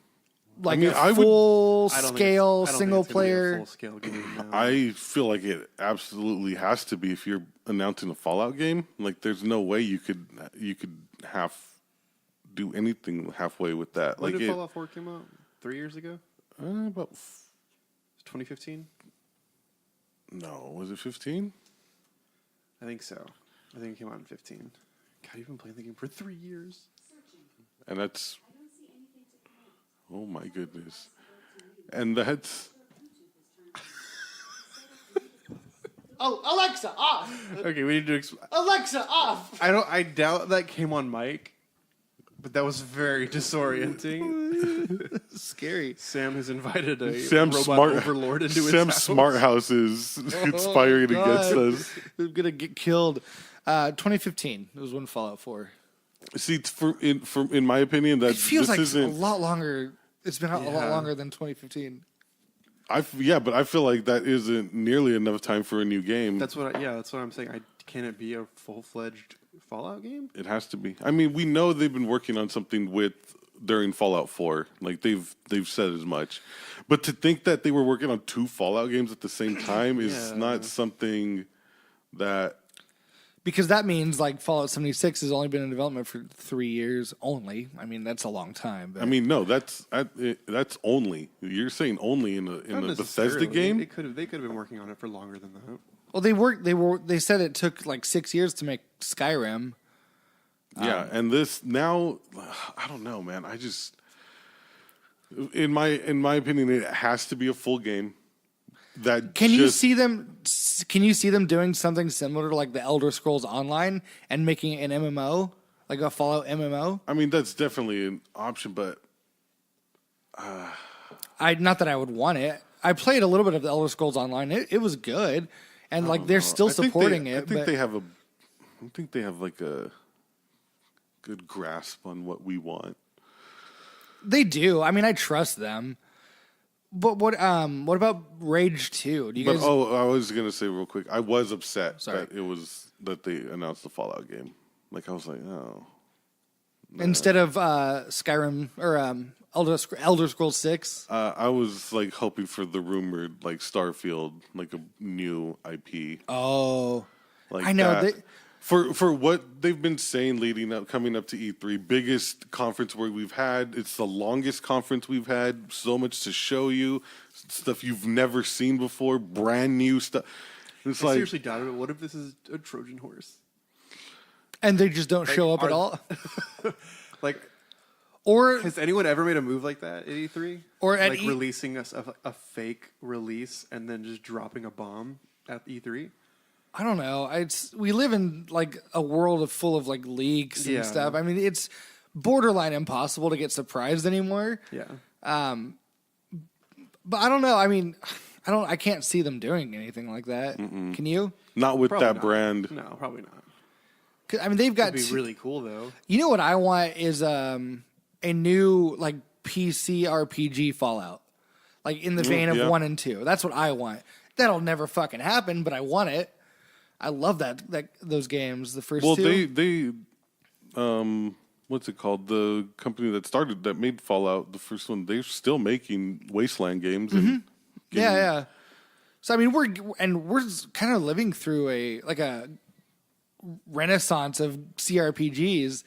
Speaker 1: Like
Speaker 2: mean,
Speaker 1: a full
Speaker 3: I don't think
Speaker 1: scale
Speaker 3: it's- I don't think
Speaker 1: single
Speaker 3: it's gonna be a
Speaker 1: player?
Speaker 3: full-scale game. No.
Speaker 2: I feel like it absolutely has to be if you're announcing a Fallout game. Like, there's no way you could do anything halfway with that.
Speaker 3: When
Speaker 2: Like
Speaker 3: did Fallout 4 came out? 3 years ago?
Speaker 2: about
Speaker 3: 2015?
Speaker 2: no, was it 15?
Speaker 3: I think so. I think it came out in 15. God, you've been playing the game for 3 years.
Speaker 2: And that's oh my goodness, and that's
Speaker 1: Oh, Alexa, off!
Speaker 3: Okay, we need to.
Speaker 1: Alexa, off!
Speaker 3: I doubt that came on mic, but that was very disorienting.
Speaker 1: Scary.
Speaker 3: Sam has invited a
Speaker 2: Sam's
Speaker 3: robot
Speaker 2: smart
Speaker 3: overlord into his
Speaker 2: Sam's
Speaker 3: house.
Speaker 2: smart house is conspiring against
Speaker 1: God.
Speaker 2: us.
Speaker 1: We're gonna get killed. 2015 was when Fallout 4.
Speaker 2: See, in my opinion, that
Speaker 1: It feels
Speaker 2: this
Speaker 1: like a
Speaker 2: isn't.
Speaker 1: lot longer. It's been out a lot
Speaker 3: Yeah.
Speaker 1: longer than 2015.
Speaker 2: But I feel like that isn't nearly enough time for a new game.
Speaker 3: That's what I'm saying. Can it be a full-fledged Fallout game?
Speaker 2: It has to be. I mean, we know they've been working on something during Fallout 4. Like they've said as much. But to think that they were working on 2 Fallout games at the same time is
Speaker 3: Yeah.
Speaker 2: not something that.
Speaker 1: Because that means like Fallout 76 has only been in development for 3 years only. I mean, that's a long time. But
Speaker 2: I mean, no, that's only. You're saying only in
Speaker 3: Not
Speaker 2: a Bethesda
Speaker 3: necessarily.
Speaker 2: game.
Speaker 3: They could have been working on it for longer than that.
Speaker 1: well, they said it took like 6 years to make Skyrim.
Speaker 2: Yeah, and this now, I don't know, man. I just, in my opinion, it has to be a full game.
Speaker 1: Can you see them doing something similar to like the Elder Scrolls Online and making an MMO, like a Fallout MMO?
Speaker 2: I mean, that's definitely an option, but
Speaker 1: Not that I would want it. I played a little bit of the Elder Scrolls Online. It was good, and like they're still supporting it.
Speaker 2: I think
Speaker 1: but
Speaker 2: they have like a good grasp on what we want.
Speaker 1: they do. I mean, I trust them. But what about Rage 2? Do you guys?
Speaker 2: I was gonna say real quick, I was upset
Speaker 1: Sorry.
Speaker 2: that they announced the Fallout game. Like I was like, oh,
Speaker 1: Instead of Skyrim or Elder Scrolls 6?
Speaker 2: I was like hoping for the rumored like Starfield, like a new IP.
Speaker 1: Oh,
Speaker 2: Like
Speaker 1: I know.
Speaker 2: that. For what they've been saying coming up to E3, biggest conference where we've had. It's the longest conference we've had. So much to show you, stuff you've never seen before, brand new stuff. It's
Speaker 3: I
Speaker 2: like
Speaker 3: seriously doubted it. What if this is a Trojan horse?
Speaker 1: And they just don't show up at all?
Speaker 3: Like,
Speaker 1: Or
Speaker 3: has anyone ever made a move like that at E3?
Speaker 1: Or at
Speaker 3: like
Speaker 1: E-
Speaker 3: releasing a fake release and then just dropping a bomb at E3?
Speaker 1: I don't know. We live in like a world full of like leaks and
Speaker 3: Yeah.
Speaker 1: stuff. I mean, it's borderline impossible to get surprised anymore.
Speaker 3: Yeah.
Speaker 1: But I don't know. I mean, I can't see them doing anything like that. Can you?
Speaker 2: not with
Speaker 3: Probably
Speaker 2: that
Speaker 3: not.
Speaker 2: brand.
Speaker 3: No, probably not.
Speaker 1: 'Cause, I mean, they've got.
Speaker 3: It'd be really cool though.
Speaker 1: You know what I want is a new like PC RPG Fallout, like in the vein of
Speaker 2: yeah.
Speaker 1: 1 and 2. That's what I want. That'll never fucking happen, but I want it. I love those games. The first
Speaker 2: Well,
Speaker 1: two.
Speaker 2: they what's it called? The company that made Fallout, the first one, they're still making Wasteland games. And
Speaker 1: Yeah. So I mean, we're kind of living through a renaissance of CRPGs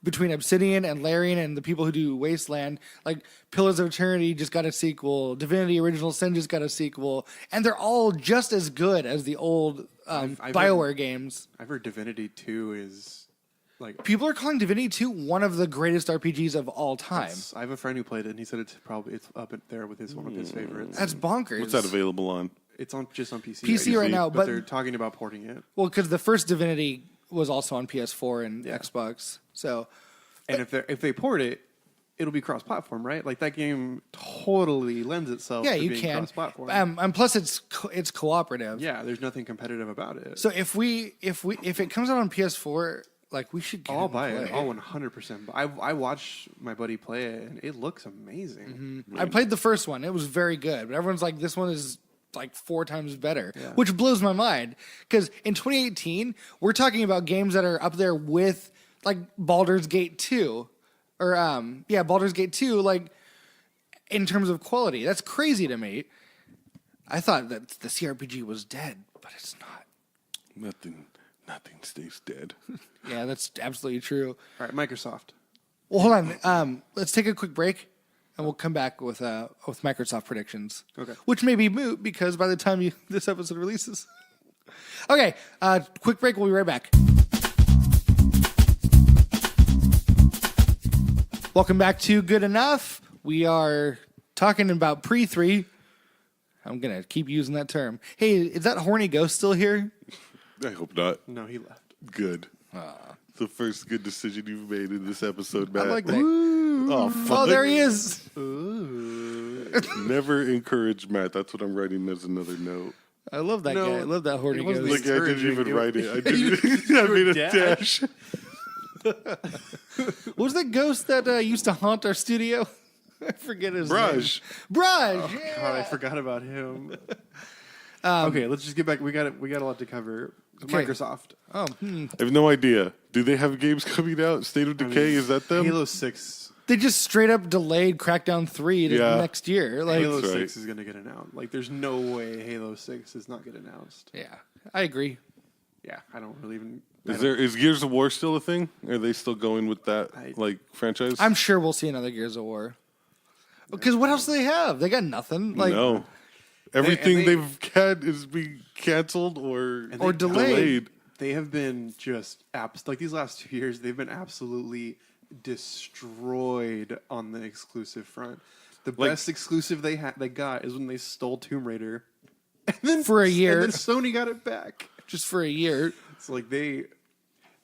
Speaker 1: between Obsidian and Larian and the people who do Wasteland. Like Pillars of Eternity just got a sequel, Divinity: Original Sin just got a sequel, and they're all just as good as the old
Speaker 3: I've
Speaker 1: BioWare games.
Speaker 3: I've heard Divinity 2 is like.
Speaker 1: People are calling Divinity 2 one of the greatest RPGs of all time.
Speaker 3: I have a friend who played it, and he said it's up there with one of his favorites.
Speaker 1: That's bonkers.
Speaker 2: what's that available on?
Speaker 3: It's just on PC.
Speaker 1: PC right now, but
Speaker 3: they're talking about porting it.
Speaker 1: Well, because the first Divinity was also on PS4 and Xbox. So,
Speaker 3: And if they port it, it'll be cross-platform, right? Like that game totally lends itself.
Speaker 1: yeah,
Speaker 3: to
Speaker 1: you
Speaker 3: being
Speaker 1: can.
Speaker 3: cross-platform.
Speaker 1: And plus, it's cooperative.
Speaker 3: Yeah, there's nothing competitive about it.
Speaker 1: So if it comes out on PS4, like we should get
Speaker 3: I'll
Speaker 1: and
Speaker 3: buy
Speaker 1: play.
Speaker 3: it. I'll 100%. I watched my buddy play it, and it looks amazing.
Speaker 1: I played the first one; it was very good. But everyone's like, "This one is like 4 times better, which blows my mind. Because in 2018, we're talking about games that are up there with like Baldur's Gate 2, or Baldur's Gate 2, like in terms of quality. That's crazy to me. I thought that the CRPG was dead, but it's not.
Speaker 2: Nothing stays dead.
Speaker 1: Yeah, that's absolutely true.
Speaker 3: All right, Microsoft.
Speaker 1: Well, hold on. Let's take a quick break, and we'll come back with Microsoft predictions.
Speaker 3: Okay.
Speaker 1: Which may be moot because by the time this episode releases. Okay. Quick break. We'll be right back. Welcome back to Good Enough. We are talking about Pre3. I'm gonna keep using that term. Hey, is that horny ghost still here?
Speaker 2: I hope not.
Speaker 3: No, he left.
Speaker 2: Good. It's the first good decision you've made in this episode, Matt.
Speaker 3: I like that.
Speaker 2: Oh, fuck.
Speaker 1: Oh, there he is.
Speaker 2: Never encourage Matt. That's what I'm writing as another note.
Speaker 1: I love that guy. I love that horny
Speaker 3: it wasn't
Speaker 1: ghost.
Speaker 2: Look, I didn't even
Speaker 3: encouraging.
Speaker 2: write it. I didn't. I made a dash.
Speaker 1: What was that ghost that used to haunt our studio? I forget his
Speaker 2: Brush.
Speaker 1: name. Brush. Yeah.
Speaker 3: God, I forgot about him. Okay, let's just get back. We got a lot to cover.
Speaker 1: Okay.
Speaker 3: Microsoft.
Speaker 1: Oh,
Speaker 2: I have no idea. Do they have games coming out? State of Decay, is that them?
Speaker 3: Halo 6.
Speaker 1: they just straight up delayed Crackdown 3 to
Speaker 2: Yeah.
Speaker 1: next year. Like,
Speaker 3: Halo
Speaker 2: That's
Speaker 3: 6
Speaker 2: right.
Speaker 3: is going to get announced. Like, there's no way Halo 6 is not get announced.
Speaker 1: yeah, I agree.
Speaker 3: Yeah, I don't really even.
Speaker 2: Is Gears of War still a thing? Are they still going with that franchise?
Speaker 1: I'm sure we'll see another Gears of War. Because what else do they have? They got nothing. Like,
Speaker 2: no. Everything
Speaker 3: they-
Speaker 2: they've had is being canceled or
Speaker 1: delayed.
Speaker 3: They have been just like these last 2 years. They've been absolutely destroyed on the exclusive front. The best exclusive they got is when they stole Tomb Raider, and then
Speaker 1: For a year.
Speaker 3: and then Sony got it back.
Speaker 1: just for a year.
Speaker 3: It's like they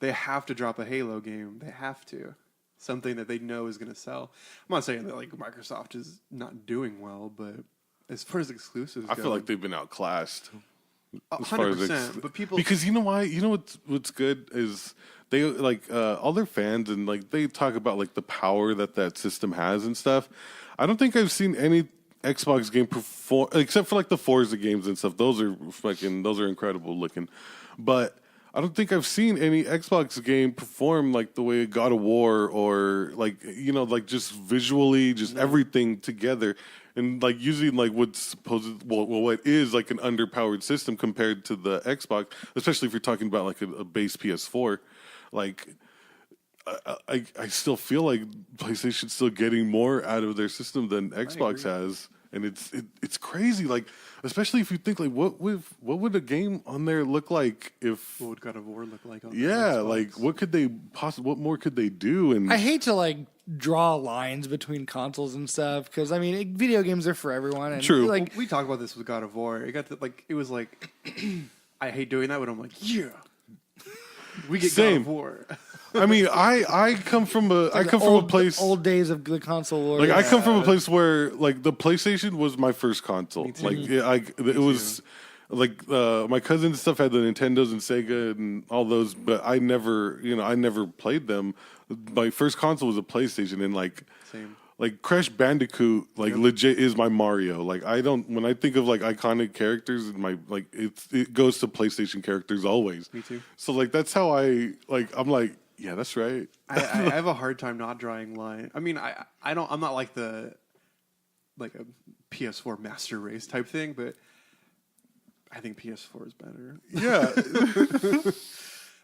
Speaker 3: have to drop a Halo game. They have to. Something that they know is going to sell. I'm not saying that like Microsoft is not doing well, but as far as exclusives
Speaker 2: I
Speaker 3: go,
Speaker 2: feel like they've been outclassed. As far as
Speaker 3: 100%. But people,
Speaker 2: because you know why? You know what's good is they like all their fans and like they talk about like the power that system has and stuff. I don't think I've seen any Xbox game perform except for like the Forza games and stuff. Those are incredible looking, but I don't think I've seen any Xbox game perform like the way God of War or like like just visually, just everything together. And like using like what's what is like an underpowered system compared to the Xbox, especially if you're talking about like a base PS4, like I still feel like PlayStation's still getting more out of their system than Xbox has, and it's crazy. Like especially if you think like what would a game on there look like if
Speaker 3: what would God of War look like? On
Speaker 2: Xbox? Like what more could they do? And
Speaker 1: I hate to like draw lines between consoles and stuff because I mean video games are for everyone. And
Speaker 2: True.
Speaker 1: Like
Speaker 3: we talked about this with God of War. It got to, like it was like I hate doing that, but I'm like we get
Speaker 2: Same.
Speaker 3: God of War.
Speaker 2: I mean, I come from a place.
Speaker 1: old days of the console war.
Speaker 2: Like I come from a place where like the PlayStation was my first console.
Speaker 3: too.
Speaker 2: Like it was like my cousins and stuff had the Nintendos and Sega and all those, but I never played them. My first console was a PlayStation, and like
Speaker 3: Same.
Speaker 2: like Crash Bandicoot legit is my Mario. Like when I think of like iconic characters in my like it goes to PlayStation characters always.
Speaker 3: Me too.
Speaker 2: So like that's how I'm like yeah, that's right.
Speaker 3: I have a hard time not drawing line. I mean, I'm not like a PS4 master race type thing, but I think PS4 is better.
Speaker 2: Yeah.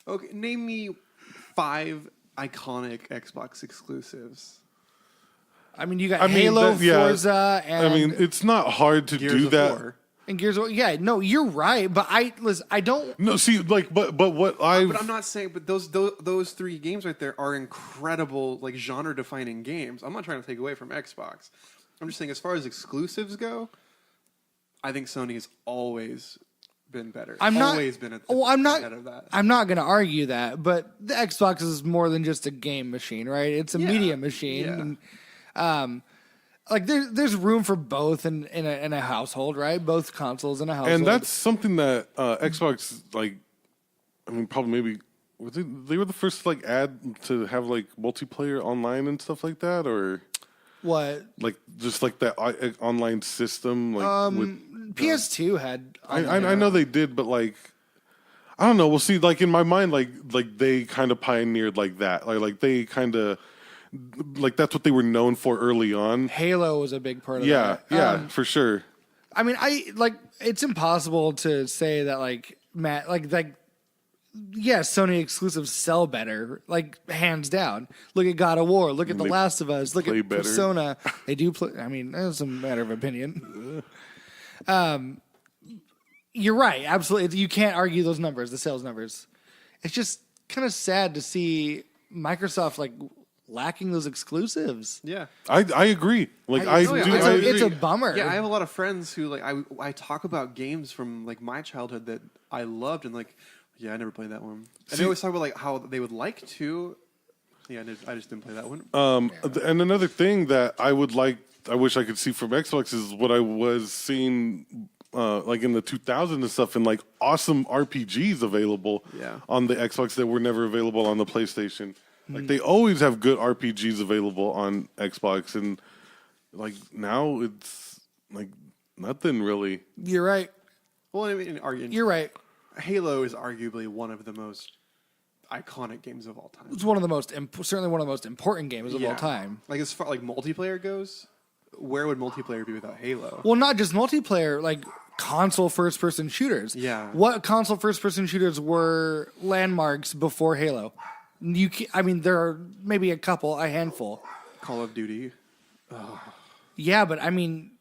Speaker 3: Okay, name me 5 iconic Xbox exclusives.
Speaker 1: I mean, you got Halo, Forza, and
Speaker 2: I mean, it's not hard to
Speaker 3: Gears
Speaker 2: do
Speaker 3: of
Speaker 2: that.
Speaker 3: War.
Speaker 1: and Gears of War. Yeah, no, you're right, but I don't.
Speaker 2: No, see, like, but what
Speaker 3: But I'm not saying. But those 3 games right there are incredible, like genre-defining games. I'm not trying to take away from Xbox. I'm just saying, as far as exclusives go, I think Sony has always been better.
Speaker 1: I'm not.
Speaker 3: Always been
Speaker 1: I'm not.
Speaker 3: ahead of that.
Speaker 1: I'm not going to argue that, but the Xbox is more than just a game machine, right? It's a media machine.
Speaker 3: Yeah.
Speaker 1: And, like there's room for both in a household, right? Both consoles in a household.
Speaker 2: and that's something that Xbox, like, I mean, probably maybe they were the first to like add to have like multiplayer online and stuff like that, or
Speaker 1: What?
Speaker 2: Like just like that online system. Like with,
Speaker 1: PS2 had.
Speaker 2: I know they did, but like I don't know. We'll see. Like in my mind, like they kind of pioneered like that. Like they kind of like that's what they were known for early on.
Speaker 1: Halo was a big part of
Speaker 2: Yeah,
Speaker 1: that.
Speaker 2: yeah, for sure.
Speaker 1: I mean, it's impossible to say that like Matt, yeah, Sony exclusives sell better, like hands down. Look at God of War. Look at The Last of Us. Look at
Speaker 2: better.
Speaker 1: Persona. They do play. I mean, that's a matter of opinion. You're right. Absolutely, you can't argue those numbers, the sales numbers. It's just kind of sad to see Microsoft like lacking those exclusives.
Speaker 3: Yeah.
Speaker 2: I agree. Like I do. I agree.
Speaker 1: It's a bummer.
Speaker 3: Yeah, I have a lot of friends who like I talk about games from like my childhood that I loved and like yeah, I never played that one. And they always talk about like how they would like to. Yeah, I just didn't play that one.
Speaker 2: And another thing that I wish I could see from Xbox is what I was seeing like in the 2000s and stuff, and like awesome RPGs available on the Xbox that were never available on the PlayStation. Like they always have good RPGs available on Xbox, and like now it's like nothing really.
Speaker 1: You're right.
Speaker 3: Well, I mean,
Speaker 1: You're right.
Speaker 3: Halo is arguably one of the most iconic games of all time.
Speaker 1: It's one of the most certainly one of the most important games of all time.
Speaker 3: Like as far like multiplayer goes, where would multiplayer be without Halo?
Speaker 1: Well, not just multiplayer, like console first-person shooters.
Speaker 3: Yeah.
Speaker 1: What console first-person shooters were landmarks before Halo? I mean, there are maybe a handful.
Speaker 3: Call of Duty.
Speaker 1: Yeah, but I mean,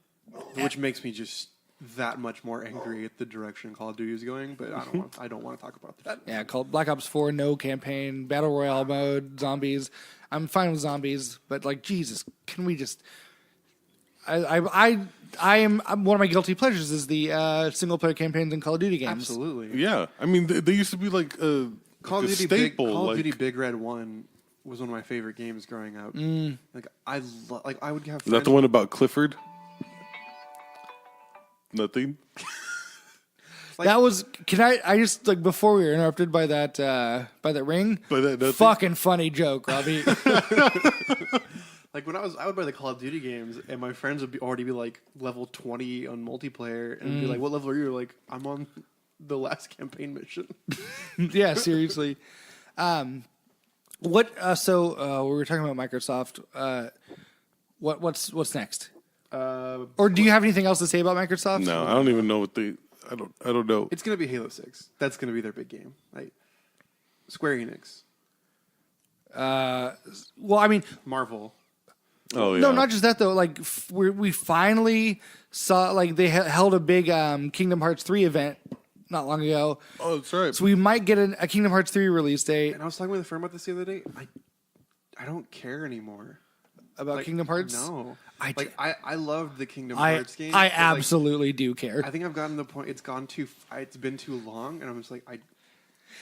Speaker 3: which makes me just that much more angry at the direction Call of Duty is going. But I don't want to talk about that.
Speaker 1: yeah, called Black Ops 4, no campaign, battle royale mode, zombies. I'm fine with zombies, but like Jesus, can we just? I'm one of my guilty pleasures is the single player campaigns in Call of Duty games.
Speaker 3: Absolutely.
Speaker 2: Yeah, I mean they used to be like a
Speaker 3: Call of Duty
Speaker 2: staple.
Speaker 3: Call of Duty Big Red 1 was one of my favorite games growing up. Like I would have.
Speaker 2: Is that the one about Clifford? Nothing.
Speaker 1: That was. Can I just like before we were interrupted by that ring?
Speaker 2: By that nothing?
Speaker 1: Fucking funny joke, Robbie.
Speaker 3: Like when I would play the Call of Duty games, and my friends would already be like level 20 on multiplayer, and be like, "What level are you?" Like, I'm on the last campaign mission.
Speaker 1: Yeah, seriously. What? So we were talking about Microsoft. What's next? Or do you have anything else to say about Microsoft?
Speaker 2: No, I don't even know what they. I don't know.
Speaker 3: It's gonna be Halo 6. That's gonna be their big game. Like Square Enix.
Speaker 1: Well, I mean,
Speaker 3: Marvel.
Speaker 2: Oh yeah.
Speaker 1: no, not just that though. Like we finally saw like they held a big Kingdom Hearts 3 event not long ago.
Speaker 2: Oh, that's right.
Speaker 1: So we might get a Kingdom Hearts 3 release date.
Speaker 3: And I was talking with a friend about this the other day. I don't care anymore
Speaker 1: About Kingdom Hearts?
Speaker 3: No.
Speaker 1: I
Speaker 3: I loved the Kingdom Hearts game.
Speaker 1: I
Speaker 3: but,
Speaker 1: absolutely do care.
Speaker 3: I think I've gotten to the point. It's been too long, and I'm just like I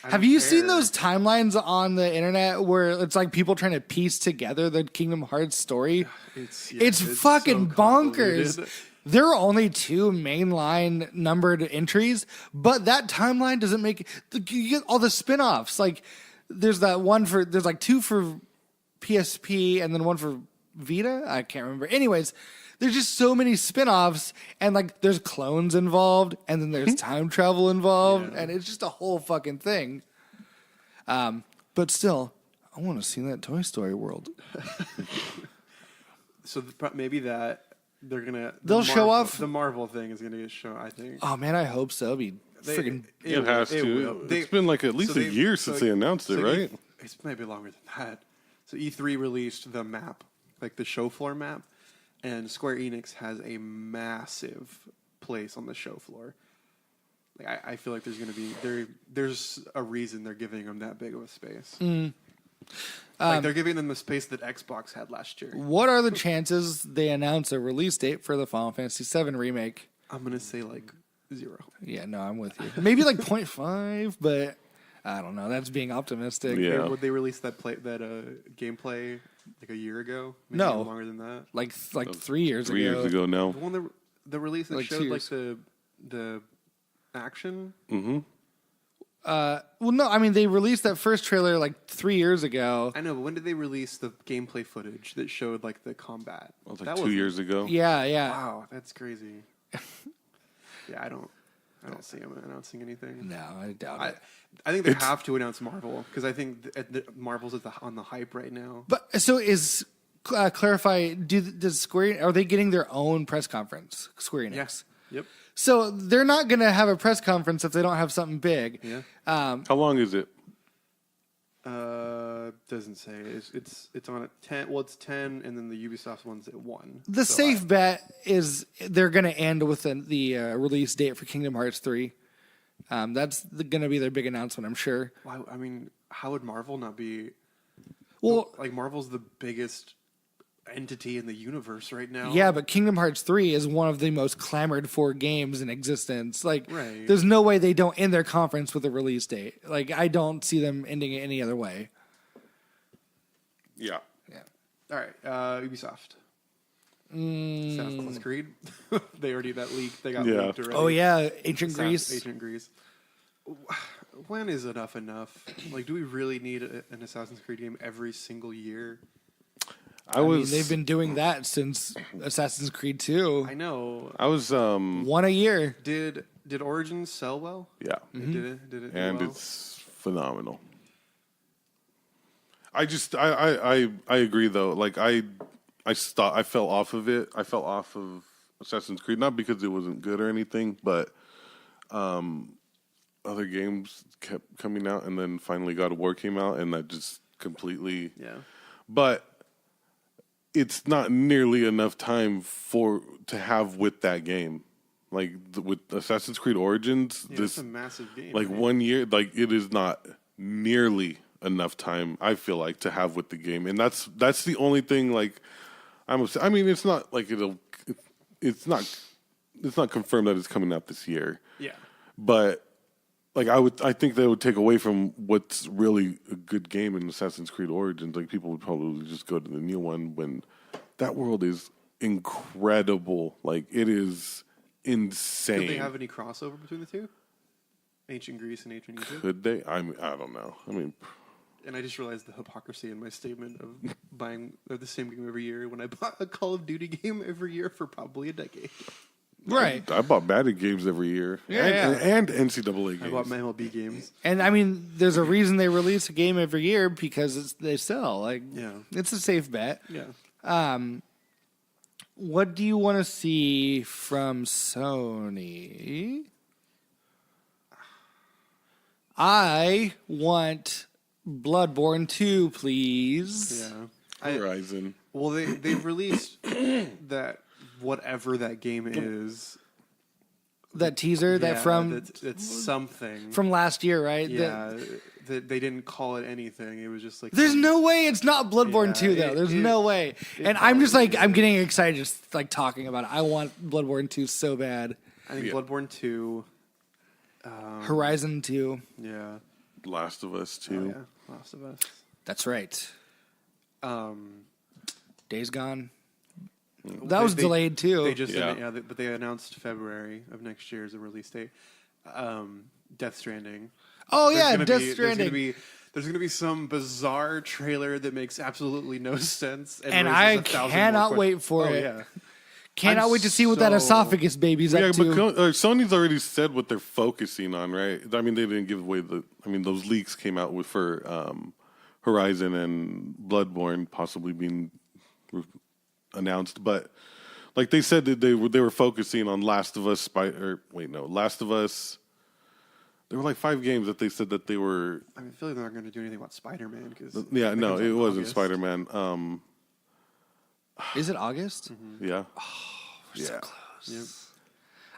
Speaker 1: Have you seen those timelines on the internet where it's like people trying to piece together the Kingdom Hearts story? It's fucking
Speaker 3: so
Speaker 1: bonkers. There are only 2 mainline numbered entries, but that timeline doesn't make you get all the spin-offs. Like there's like 2 for PSP and then 1 for Vita. I can't remember. Anyways, there's just so many spin-offs, and like there's clones involved, and then there's time travel involved, and it's just a whole fucking thing. But still, I want to see that Toy Story world.
Speaker 3: So maybe that
Speaker 1: they'll show off
Speaker 3: the Marvel thing is gonna get shown. I think.
Speaker 1: Oh man, I hope so. It'd be freaking.
Speaker 2: It has to. It's been like at least a year since they announced it, right?
Speaker 3: It's maybe longer than that. So E3 released the map, like the show floor map, and Square Enix has a massive place on the show floor. Like I feel like there's going to be there's a reason they're giving them that big of a space. Like they're giving them the space that Xbox had last year.
Speaker 1: What are the chances they announce a release date for the Final Fantasy VII remake?
Speaker 3: I'm gonna say like 0.
Speaker 1: Yeah, no, I'm with you. Maybe like 0.5, but I don't know. That's being optimistic.
Speaker 2: Yeah.
Speaker 3: Would they release that gameplay like a year ago? Maybe
Speaker 1: No.
Speaker 3: longer than that.
Speaker 1: Like 3 years ago.
Speaker 2: 3 years ago now.
Speaker 3: The one the release that
Speaker 1: Like
Speaker 3: showed
Speaker 1: 2
Speaker 3: like
Speaker 1: years.
Speaker 3: the action.
Speaker 2: Mm-hmm.
Speaker 1: Well, no, I mean they released that first trailer like 3 years ago.
Speaker 3: I know, but when did they release the gameplay footage that showed like the combat?
Speaker 2: Well,
Speaker 3: That
Speaker 2: like 2
Speaker 3: wasn't-
Speaker 2: years ago.
Speaker 1: Yeah, yeah.
Speaker 3: Wow, that's crazy. Yeah, I don't see them announcing anything.
Speaker 1: No, I doubt
Speaker 3: I,
Speaker 1: it.
Speaker 3: I think they have to announce Marvel because I think Marvel's on the hype right now.
Speaker 1: But so is clarify? Does Square are they getting their own press conference? Square Enix.
Speaker 3: Yes. Yep.
Speaker 1: So they're not going to have a press conference if they don't have something big.
Speaker 3: Yeah.
Speaker 2: How long is it?
Speaker 3: Doesn't say. It's on at 10. Well, it's 10, and then the Ubisoft one's at 1.
Speaker 1: The
Speaker 3: So
Speaker 1: safe bet is they're going to end with the release date for Kingdom Hearts 3. That's going to be their big announcement, I'm sure.
Speaker 3: I mean, how would Marvel not be?
Speaker 1: Well,
Speaker 3: Like Marvel's the biggest entity in the universe right now.
Speaker 1: yeah, but Kingdom Hearts 3 is one of the most clamored for games in existence. Like,
Speaker 3: Right.
Speaker 1: there's no way they don't end their conference with a release date. Like, I don't see them ending it any other way.
Speaker 2: Yeah.
Speaker 1: Yeah.
Speaker 3: All right, Ubisoft. Assassin's Creed. They already that leak. They got
Speaker 2: Yeah.
Speaker 3: leaked already.
Speaker 1: Oh, yeah, Ancient Greece.
Speaker 3: Ancient Greece. When is enough enough? Like, do we really need an Assassin's Creed game every single year?
Speaker 2: I was.
Speaker 1: They've been doing that since Assassin's Creed 2.
Speaker 3: I know.
Speaker 2: I was.
Speaker 1: One a year.
Speaker 3: Did Origins sell well?
Speaker 2: Yeah.
Speaker 3: Did it do
Speaker 2: And
Speaker 3: well?
Speaker 2: it's phenomenal. I agree though. Like I fell off of it. I fell off of Assassin's Creed not because it wasn't good or anything, but other games kept coming out, and then finally God of War came out, and that just completely.
Speaker 3: Yeah.
Speaker 2: But it's not nearly enough time to have with that game. Like with Assassin's Creed Origins,
Speaker 3: Yeah,
Speaker 2: this
Speaker 3: it's a massive game.
Speaker 2: like
Speaker 3: right?
Speaker 2: 1 year, like it is not nearly enough time. I feel like to have with the game, and that's the only thing. Like I mean, it's not like it's not confirmed that it's coming out this year.
Speaker 3: Yeah.
Speaker 2: But like I think that would take away from what's really a good game in Assassin's Creed Origins. Like people would probably just go to the new one when that world is incredible. Like it is insane.
Speaker 3: Could they have any crossover between the two? Ancient Greece and Ancient Egypt?
Speaker 2: Could they? I don't know. I mean,
Speaker 3: And I just realized the hypocrisy in my statement of buying the same game every year when I bought a Call of Duty game every year for probably a decade.
Speaker 1: Right.
Speaker 2: I bought Madden games every year.
Speaker 1: Yeah,
Speaker 2: and NCAA games.
Speaker 3: I bought my MLB games.
Speaker 1: And I mean, there's a reason they release a game every year because they sell. Like,
Speaker 3: Yeah.
Speaker 1: it's a safe bet.
Speaker 3: Yeah.
Speaker 1: What do you want to see from Sony? I want Bloodborne 2, please.
Speaker 3: Yeah.
Speaker 2: Horizon.
Speaker 3: Well, they've released that whatever that game is.
Speaker 1: That teaser, that from
Speaker 3: it's something
Speaker 1: from last year, right?
Speaker 3: Yeah, that they didn't call it anything. It was just like
Speaker 1: There's no way it's not Bloodborne
Speaker 3: Yeah,
Speaker 1: 2, though. There's
Speaker 3: it-
Speaker 1: no way.
Speaker 3: it
Speaker 1: And I'm just
Speaker 3: probably
Speaker 1: like, I'm getting excited just like talking about it. I want Bloodborne 2 so bad.
Speaker 3: I think
Speaker 2: Yeah.
Speaker 3: Bloodborne 2.
Speaker 1: Horizon 2.
Speaker 3: Yeah.
Speaker 2: Last of Us
Speaker 3: Oh,
Speaker 2: 2.
Speaker 3: yeah. Last of Us.
Speaker 1: That's right.
Speaker 3: Um,
Speaker 1: Days Gone.
Speaker 3: they-
Speaker 1: That was
Speaker 3: they-
Speaker 1: delayed too.
Speaker 3: They just
Speaker 2: Yeah.
Speaker 3: but they announced February of next year as a release date. Death Stranding.
Speaker 1: Oh
Speaker 3: There's
Speaker 1: yeah,
Speaker 3: gonna
Speaker 1: Death
Speaker 3: be-
Speaker 1: Stranding.
Speaker 3: There's gonna be some bizarre trailer that makes absolutely no sense,
Speaker 1: And
Speaker 3: raises
Speaker 1: I
Speaker 3: 1,000 more
Speaker 1: cannot
Speaker 3: questions.
Speaker 1: wait for
Speaker 3: Oh,
Speaker 1: it.
Speaker 3: Yeah.
Speaker 1: Cannot
Speaker 3: I'm
Speaker 1: wait to see what that
Speaker 3: so-
Speaker 1: esophagus baby's
Speaker 2: Yeah,
Speaker 1: up
Speaker 2: but
Speaker 1: to.
Speaker 2: Sony's already said what they're focusing on, right? I mean, they didn't give away those leaks came out for Horizon and Bloodborne possibly being announced, but like they said that they were focusing on Last of Us. Last of Us. There were like 5 games that they said that they were.
Speaker 3: I mean, I feel like they're not going to do anything about Spider-Man because
Speaker 2: Yeah, no, it wasn't Spider-Man.
Speaker 1: Is it August?
Speaker 2: Yeah.
Speaker 1: We're so
Speaker 2: Yeah.
Speaker 1: close.
Speaker 3: Yep.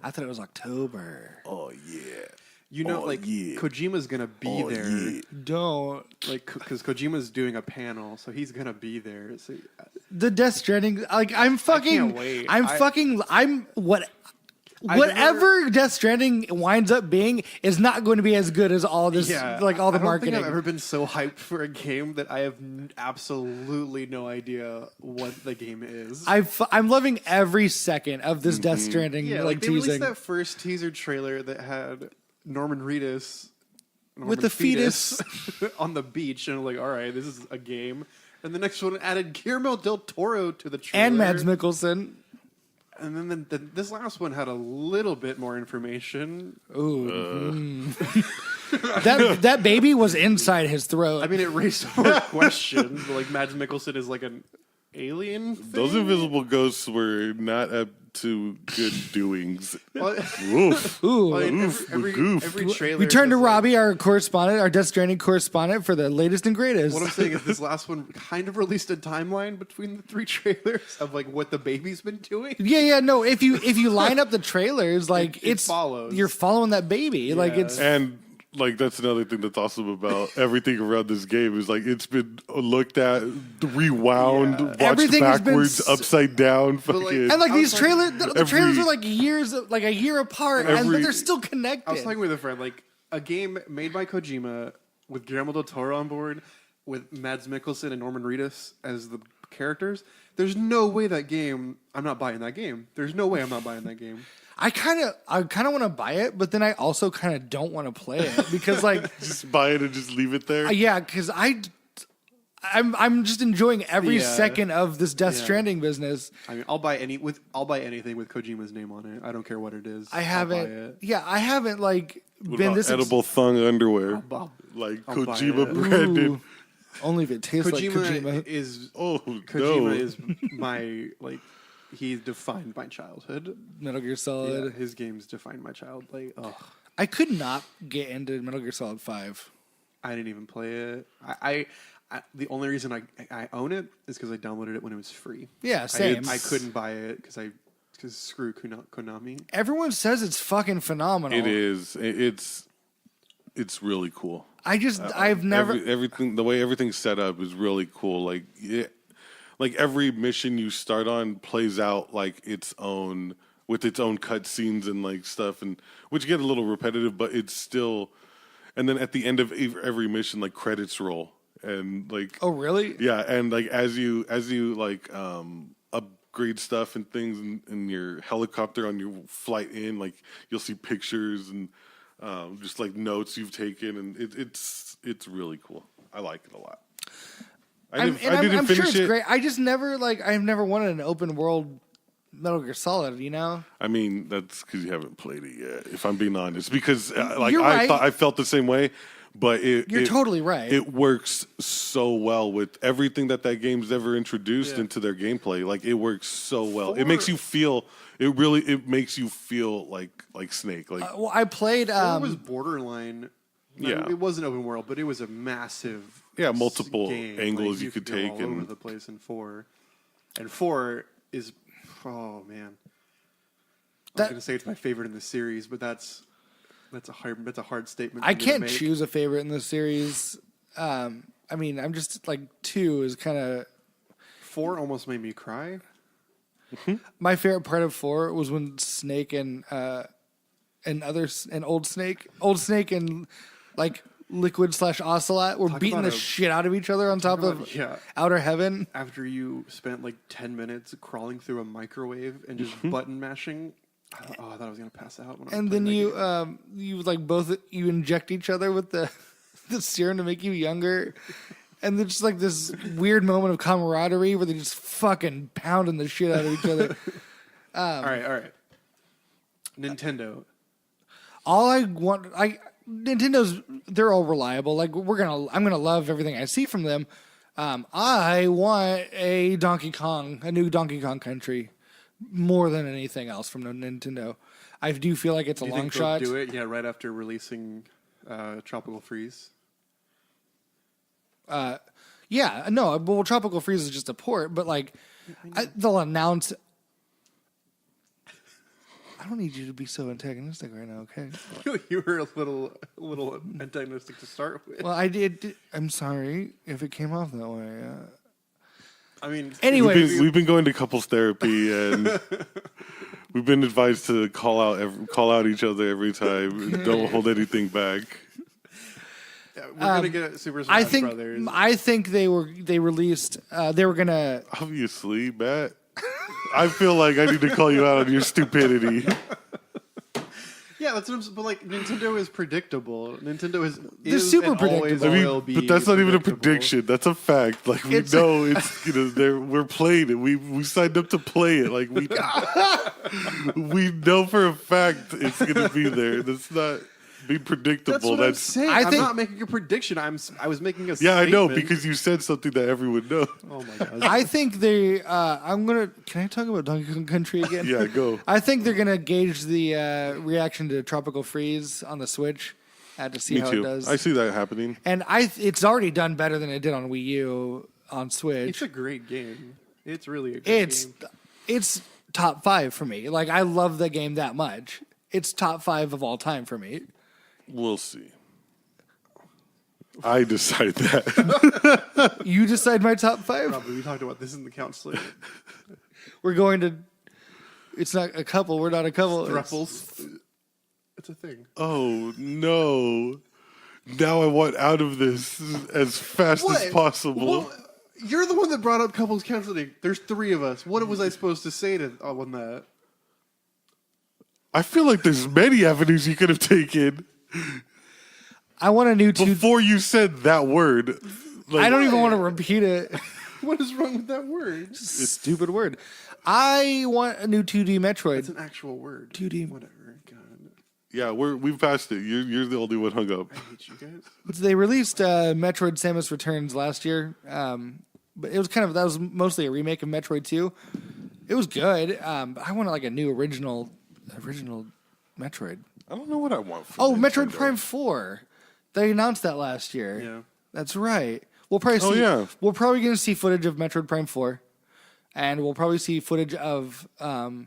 Speaker 1: I thought it was October.
Speaker 2: Oh yeah.
Speaker 3: You know,
Speaker 2: Oh,
Speaker 3: like
Speaker 2: yeah.
Speaker 3: Kojima's gonna be
Speaker 2: Oh,
Speaker 3: there,
Speaker 2: yeah.
Speaker 1: Don't.
Speaker 3: like because Kojima's doing a panel, so he's gonna be there. So,
Speaker 1: The Death Stranding, like I'm fucking,
Speaker 3: wait.
Speaker 1: I'm whatever Death Stranding winds up being is not going to be as good as all this, like all the
Speaker 3: I don't
Speaker 1: marketing.
Speaker 3: think I've ever been so hyped for a game that I have absolutely no idea what the game is.
Speaker 1: I'm loving every second of this Death Stranding
Speaker 3: yeah,
Speaker 1: like
Speaker 3: they released
Speaker 1: teasing.
Speaker 3: that first teaser trailer that had Norman Reedus Norman
Speaker 1: the fetus.
Speaker 3: on the beach, and I'm like, all right, this is a game. And the next one added Guillermo del Toro to the trailer.
Speaker 1: And Mads Mikkelsen.
Speaker 3: And then this last one had a little bit more information.
Speaker 1: Ooh. That baby was inside his throat.
Speaker 3: I mean, it raised more questions. Like, Mads Mikkelsen is like an alien thing?
Speaker 2: Those invisible ghosts were not up to good doings.
Speaker 3: Well,
Speaker 2: Oof.
Speaker 1: Ooh.
Speaker 3: well,
Speaker 2: Oof, goof.
Speaker 3: every trailer.
Speaker 1: We turn to
Speaker 3: has, like-
Speaker 1: Robbie, our correspondent, our Death Stranding correspondent, for the latest and greatest.
Speaker 3: What I'm saying is, this last one kind of released a timeline between the 3 trailers of like what the baby's been doing.
Speaker 1: Yeah, no. If you line up the trailers, like
Speaker 3: It follows.
Speaker 1: you're following that baby. Like
Speaker 3: Yeah.
Speaker 1: it's
Speaker 2: And like that's another thing that's awesome about everything around this game is like it's been looked at, rewound,
Speaker 3: Yeah.
Speaker 2: watched
Speaker 1: Everything has been
Speaker 2: backwards, upside down.
Speaker 3: But, like-
Speaker 2: Fucking,
Speaker 1: and like
Speaker 3: I was
Speaker 1: these
Speaker 3: like-
Speaker 1: trailers, the trailers
Speaker 2: every-
Speaker 1: are like like a year apart, but
Speaker 2: Every-
Speaker 1: they're still
Speaker 3: I was
Speaker 1: connected.
Speaker 3: talking with a friend, like a game made by Kojima with Guillermo del Toro on board, with Mads Mikkelsen and Norman Reedus as the characters. There's no way that game. I'm not buying that game. There's no way I'm not buying that game.
Speaker 1: I kind of want to buy it, but then I also kind of don't want to play it because like
Speaker 2: just buy it and just leave it there.
Speaker 1: yeah, because I'm just enjoying every
Speaker 3: Yeah.
Speaker 1: second of this Death
Speaker 3: Yeah.
Speaker 1: Stranding business.
Speaker 3: I mean, I'll buy anything with Kojima's name on it. I don't care what it is.
Speaker 1: I
Speaker 3: I'll buy
Speaker 1: haven't.
Speaker 3: it.
Speaker 1: Yeah, I haven't like
Speaker 2: What
Speaker 1: been
Speaker 2: about
Speaker 1: this
Speaker 2: edible thong underwear,
Speaker 3: I'll-
Speaker 2: like
Speaker 3: I'll buy
Speaker 2: Kojima
Speaker 3: it.
Speaker 2: branded.
Speaker 1: Ooh, only if it tastes like Kojima.
Speaker 3: is
Speaker 2: Oh
Speaker 3: Kojima
Speaker 2: no!
Speaker 3: is my like. He defined my childhood.
Speaker 1: Metal Gear
Speaker 3: Yeah,
Speaker 1: Solid.
Speaker 3: his games defined my childhood. Like, ugh.
Speaker 1: I could not get into Metal Gear Solid 5.
Speaker 3: I didn't even play it. I the only reason I own it is because I downloaded it when it was free.
Speaker 1: Yeah, same.
Speaker 3: I couldn't buy it because screw Konami.
Speaker 1: Everyone says it's fucking phenomenal.
Speaker 2: It is. It's really cool.
Speaker 1: I've never.
Speaker 2: Everything, the way everything's set up is really cool. Like like every mission you start on plays out like its own with its own cutscenes and like stuff, and which get a little repetitive, but it's still. And then at the end of every mission, like credits roll, and like
Speaker 1: Oh, really?
Speaker 2: yeah, and like as you like upgrade stuff and things in your helicopter on your flight in, like you'll see pictures and just like notes you've taken, and it's really cool. I like it a lot. I didn't
Speaker 1: I'm
Speaker 2: finish
Speaker 1: sure it's
Speaker 2: it.
Speaker 1: great. I just never I've never wanted an open world Metal Gear Solid. You know?
Speaker 2: I mean, that's because you haven't played it yet. If I'm being honest, because like
Speaker 1: You're right.
Speaker 2: I felt the same way, but
Speaker 1: You're totally right.
Speaker 2: It works so well with everything that game's ever introduced
Speaker 3: Yeah.
Speaker 2: into their gameplay. Like it works so well. It
Speaker 3: Four-
Speaker 2: makes you feel. It makes you feel like Snake. Like
Speaker 1: Well, I played.
Speaker 3: It was borderline.
Speaker 2: Yeah.
Speaker 3: It wasn't open world, but it was a massive.
Speaker 2: Yeah, multiple
Speaker 3: game.
Speaker 2: angles
Speaker 3: Like,
Speaker 2: you could
Speaker 3: go
Speaker 2: take
Speaker 3: all over
Speaker 2: and-
Speaker 3: the place in 4, and 4 is oh man. I was
Speaker 1: That-
Speaker 3: gonna say it's my favorite in the series, but that's a hard statement.
Speaker 1: I
Speaker 3: for me to
Speaker 1: can't
Speaker 3: make.
Speaker 1: choose a favorite in the series. I mean, I'm just like 2 is kind of
Speaker 3: 4 almost made me cry.
Speaker 1: my favorite part of 4 was when Snake and Old Snake and like Liquid / Ocelot were
Speaker 3: Talk
Speaker 1: beating the
Speaker 3: about
Speaker 1: shit out of each other on top
Speaker 3: about-
Speaker 1: of
Speaker 3: yeah.
Speaker 1: Outer Heaven.
Speaker 3: After you spent like 10 minutes crawling through a microwave and just
Speaker 1: Mm-hmm.
Speaker 3: button mashing. I thought I was gonna pass out. When I was
Speaker 1: And
Speaker 3: playing
Speaker 1: then
Speaker 3: that game.
Speaker 1: you like both you inject each other with the the serum to make you younger. And there's just like this weird moment of camaraderie where they just fucking pounding the shit out of each other.
Speaker 3: all right. Nintendo.
Speaker 1: All I want, Nintendo's, they're all reliable. Like I'm gonna love everything I see from them. I want a new Donkey Kong Country, more than anything else from Nintendo. I do feel like it's a
Speaker 3: Do you
Speaker 1: long
Speaker 3: think they'll
Speaker 1: shot.
Speaker 3: do it? Yeah, right after releasing Tropical Freeze.
Speaker 1: Yeah, no, well, Tropical Freeze is just a port, but like they'll announce. I don't need you to be so antagonistic right now, okay?
Speaker 3: You were a little antagonistic to start with.
Speaker 1: Well, I did. I'm sorry if it came off that way.
Speaker 3: I mean,
Speaker 1: Anyway,
Speaker 2: we've been going to couples therapy and we've been advised to call out each other every time. Don't hold anything back.
Speaker 3: we're gonna get Super Smash Brothers.
Speaker 1: I think they released. They were gonna.
Speaker 2: Obviously, Matt. I feel like I need to call you out on your stupidity.
Speaker 3: Yeah, that's what I'm saying. But like Nintendo is predictable. Nintendo
Speaker 1: They're
Speaker 3: is
Speaker 1: super
Speaker 3: and always
Speaker 1: predictable.
Speaker 3: will be
Speaker 2: but that's not even a
Speaker 3: predictable.
Speaker 2: prediction. That's a fact. Like we know it's we're playing it. We signed up to play it. Like we know for a fact it's gonna be there. That's not be predictable.
Speaker 3: That's what I'm saying.
Speaker 1: I
Speaker 3: I'm
Speaker 1: think-
Speaker 3: not making a prediction. I was making a
Speaker 2: yeah, I know
Speaker 3: statement.
Speaker 2: because you said something that everyone knows.
Speaker 3: Oh my god.
Speaker 1: I think they. Can I talk about Donkey Kong Country again?
Speaker 2: Yeah, go.
Speaker 1: I think they're gonna gauge the reaction to Tropical Freeze on the Switch, to see
Speaker 2: Me
Speaker 1: how
Speaker 2: too.
Speaker 1: it does.
Speaker 2: I see that happening.
Speaker 1: And it's already done better than it did on Wii U on Switch.
Speaker 3: It's a great game. It's really a great game.
Speaker 1: It's top 5 for me. Like I love the game that much. It's top 5 of all time for me.
Speaker 2: We'll see. I decide that.
Speaker 1: You decide my top 5.
Speaker 3: Probably we talked about this in the council.
Speaker 1: We're going to. It's not a couple. We're not a couple.
Speaker 3: Thruffles. It's a thing.
Speaker 2: Oh no! Now I want out of this as fast as possible.
Speaker 3: Well, you're the one that brought up couples counseling. There's 3 of us. What was I supposed to say to on that?
Speaker 2: I feel like there's many avenues you could have taken
Speaker 1: I want a new
Speaker 2: before you said that word. Like,
Speaker 1: I don't even want to repeat it.
Speaker 3: What is wrong with that word?
Speaker 1: Stupid word. I want a new 2D Metroid.
Speaker 3: It's an actual word.
Speaker 1: 2D.
Speaker 3: Whatever. God,
Speaker 2: Yeah, we've passed it. You're the only one hung up.
Speaker 3: I hate you guys.
Speaker 1: They released Metroid Samus Returns last year, but it was that was mostly a remake of Metroid 2. It was good. I wanted like a new original Metroid.
Speaker 2: I don't know what I want.
Speaker 1: Oh, Metroid
Speaker 2: Nintendo.
Speaker 1: Prime 4. They announced that last year.
Speaker 3: Yeah.
Speaker 1: That's right. We'll probably see.
Speaker 2: yeah.
Speaker 1: We're probably going to see footage of Metroid Prime 4, and we'll probably see footage of. No,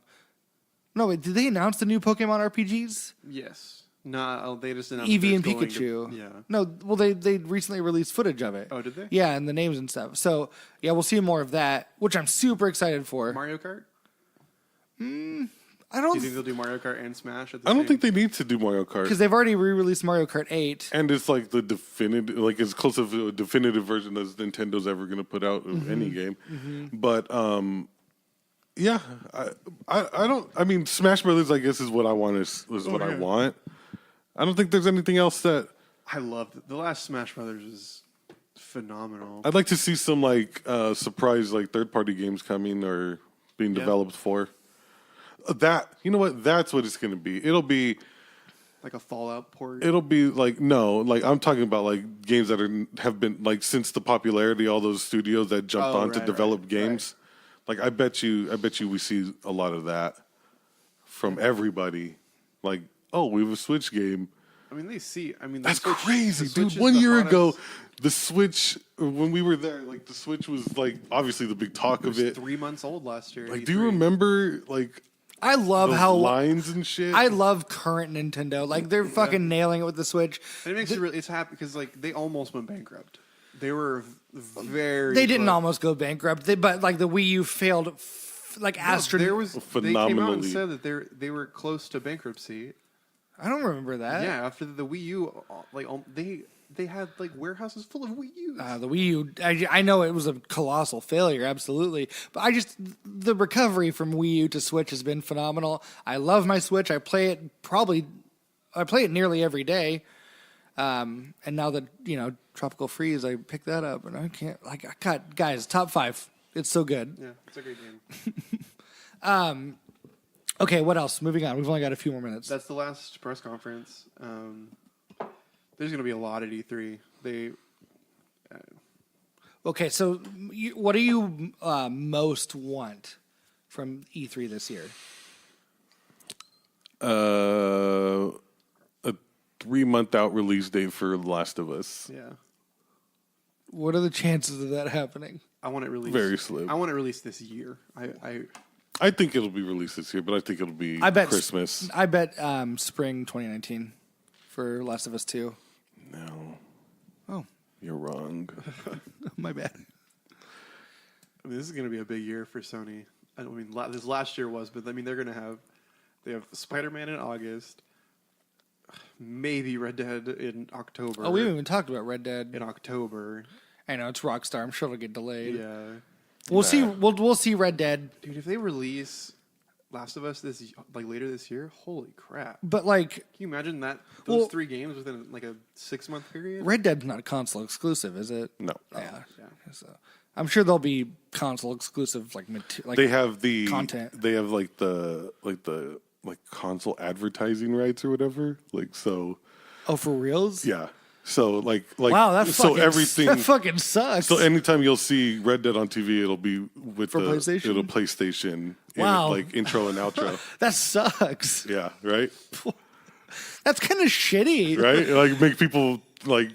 Speaker 1: wait. Did they announce the new Pokemon RPGs?
Speaker 3: Yes. Nah, they just announced
Speaker 1: Eevee and
Speaker 3: it's going
Speaker 1: Pikachu.
Speaker 3: yeah.
Speaker 1: No, well, they recently released footage of it.
Speaker 3: Oh, did they?
Speaker 1: Yeah, and the names and stuff. So yeah, we'll see more of that, which I'm super excited for.
Speaker 3: Mario Kart?
Speaker 1: I
Speaker 3: Do
Speaker 1: don't
Speaker 3: you think they'll do Mario Kart and Smash at the
Speaker 2: I don't
Speaker 3: same
Speaker 2: think they need to do Mario Kart.
Speaker 1: because they've already re-released Mario Kart 8.
Speaker 2: And it's like the definitive, like as close of a definitive version as Nintendo's ever going to put out of any game. But yeah, I don't. I mean, Smash Brothers, I guess, is what I want. Is what I
Speaker 3: yeah.
Speaker 2: want. I don't think there's anything else that
Speaker 3: I loved it. The last Smash Brothers is phenomenal.
Speaker 2: I'd like to see. Some like surprise, like third party games coming or being developed for. That you know what? That's what it's going to be. It'll be.
Speaker 3: Like a Fallout port.
Speaker 2: It'll be like no, like I'm talking about like games that have been like since the popularity, all those studios that jumped on to develop games. Like I bet you we see a lot of that from everybody. Like, oh, we have a Switch game.
Speaker 3: I mean, they see. I mean,
Speaker 2: That's
Speaker 3: the Switch,
Speaker 2: crazy,
Speaker 3: the Switch
Speaker 2: dude.
Speaker 3: is
Speaker 2: 1
Speaker 3: the
Speaker 2: year
Speaker 3: hottest-
Speaker 2: ago, the Switch when we were there, like the Switch was like obviously the big talk
Speaker 3: It
Speaker 2: of
Speaker 3: was
Speaker 2: it.
Speaker 3: 3 months old last year.
Speaker 2: Like, do you remember like
Speaker 1: I love
Speaker 2: those
Speaker 1: how
Speaker 2: lines and shit?
Speaker 1: I love current Nintendo. Like they're fucking nailing it with the Switch.
Speaker 3: And it makes you really. It's happy because like they almost went bankrupt. They were very.
Speaker 1: They didn't
Speaker 3: close.
Speaker 1: almost go bankrupt. But like the Wii U failed, like
Speaker 3: No,
Speaker 1: astronaut.
Speaker 3: there was. They came out and
Speaker 2: Phenomenally.
Speaker 3: said that they were close to bankruptcy.
Speaker 1: I don't remember that.
Speaker 3: Yeah, after the Wii U, like they had like warehouses full of Wii U's.
Speaker 1: The Wii U, I know it was a colossal failure, absolutely. But the recovery from Wii U to Switch has been phenomenal. I love my Switch. I play it nearly every day. And now that, Tropical Freeze, I picked that up and I can't, guys, top 5. It's so good.
Speaker 3: Yeah, it's a great game.
Speaker 1: Okay, what else? Moving on. We've only got a few more minutes.
Speaker 3: That's the last press conference. There's going to be a lot at E3.
Speaker 1: Okay, so what do you most want from E3 this year?
Speaker 2: A 3-month out release date for The Last of Us.
Speaker 3: Yeah,
Speaker 1: What are the chances of that happening?
Speaker 3: I want it released.
Speaker 2: Very slim.
Speaker 3: I want it released this year.
Speaker 2: I think it'll be released this year, but I think it'll be
Speaker 1: I bet
Speaker 2: Christmas.
Speaker 1: I bet spring 2019 for Last of Us 2.
Speaker 2: No,
Speaker 1: Oh,
Speaker 2: you're wrong.
Speaker 1: my bad.
Speaker 3: I mean, this is going to be a big year for Sony. I mean, this last year was, but I mean, they have Spider-Man in August, maybe Red Dead in October.
Speaker 1: Oh, we haven't even talked about Red Dead.
Speaker 3: in October.
Speaker 1: I know it's Rockstar. I'm sure it'll get delayed.
Speaker 3: Yeah,
Speaker 1: We'll see. We'll see Red Dead.
Speaker 3: dude, if they release Last of Us later this year. Holy crap!
Speaker 1: But like,
Speaker 3: Can you imagine those
Speaker 1: Well-
Speaker 3: 3 games within like a 6-month period?
Speaker 1: Red Dead's not a console exclusive, is it?
Speaker 2: No.
Speaker 1: Yeah. So I'm sure there'll be console exclusive like
Speaker 2: They have the
Speaker 1: content.
Speaker 2: They have like the console advertising rights or whatever. Like so.
Speaker 1: Oh, for reals?
Speaker 2: Yeah. So like
Speaker 1: Wow, that
Speaker 2: so
Speaker 1: fucking,
Speaker 2: everything.
Speaker 1: that fucking sucks.
Speaker 2: So anytime you'll see Red Dead on TV, it'll be with
Speaker 1: For PlayStation?
Speaker 2: It'll PlayStation.
Speaker 1: Wow.
Speaker 2: Like intro and outro.
Speaker 1: that sucks.
Speaker 2: Yeah. Right.
Speaker 1: That's kind of shitty.
Speaker 2: Right. Like make people like.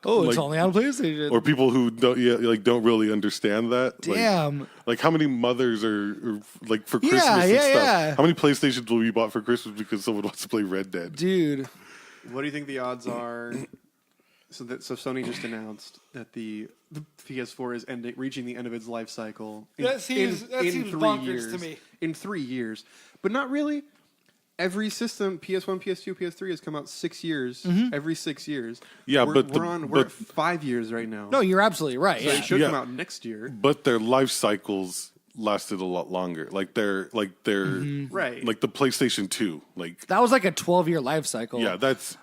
Speaker 1: Oh, it's
Speaker 2: Like-
Speaker 1: only on PlayStation.
Speaker 2: Or people who don't really understand that.
Speaker 1: Damn.
Speaker 2: Like how many mothers are like for Christmas
Speaker 1: Yeah,
Speaker 2: and
Speaker 1: yeah,
Speaker 2: stuff?
Speaker 1: yeah.
Speaker 2: How many PlayStations will be bought for Christmas because someone wants to play Red Dead?
Speaker 1: Dude.
Speaker 3: What do you think the odds are? So Sony just announced that the PS4 is reaching the end of its life cycle.
Speaker 1: That seems bonkers to me.
Speaker 3: In 3 years, but not really. Every system, PS1, PS2, PS3, has come out 6 years. Every 6 years.
Speaker 2: Yeah,
Speaker 3: we're,
Speaker 2: but
Speaker 3: we're at 5 years right now.
Speaker 1: No, you're absolutely right.
Speaker 3: so
Speaker 1: Yeah.
Speaker 3: it should
Speaker 2: Yeah.
Speaker 3: come out next year.
Speaker 2: But their life cycles lasted a lot longer. Like they're
Speaker 3: Right.
Speaker 2: like the PlayStation 2. Like
Speaker 1: That was like a 12-year life cycle.
Speaker 2: yeah, that's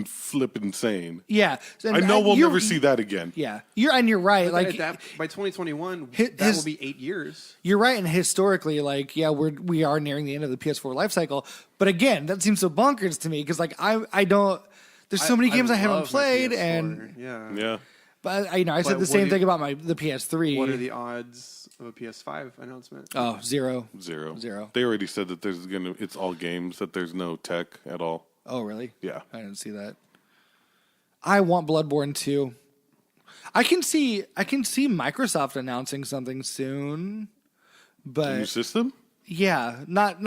Speaker 2: flip insane.
Speaker 1: Yeah. And
Speaker 2: I know we'll
Speaker 1: you're-
Speaker 2: never see that again.
Speaker 1: Yeah. You're right. Like
Speaker 3: By 2021,
Speaker 1: His-
Speaker 3: that will be 8 years.
Speaker 1: you're right, and historically, like, yeah, we are nearing the end of the PS4 life cycle. But again, that seems so bonkers to me because, like, I don't. There's so many games I haven't
Speaker 3: love my
Speaker 1: played,
Speaker 3: PS4.
Speaker 1: and
Speaker 2: Yeah.
Speaker 1: but I
Speaker 3: But
Speaker 1: said the
Speaker 3: what
Speaker 1: same
Speaker 3: do
Speaker 1: thing
Speaker 3: you-
Speaker 1: about the PS3.
Speaker 3: What are the odds of a PS5 announcement?
Speaker 1: Oh, zero.
Speaker 2: Zero. They already said that it's all games, that there's no tech at all.
Speaker 1: Oh, really?
Speaker 2: Yeah.
Speaker 1: I didn't see that. I want Bloodborne 2. I can see Microsoft announcing something soon,
Speaker 2: New
Speaker 1: but
Speaker 2: system?
Speaker 1: yeah, not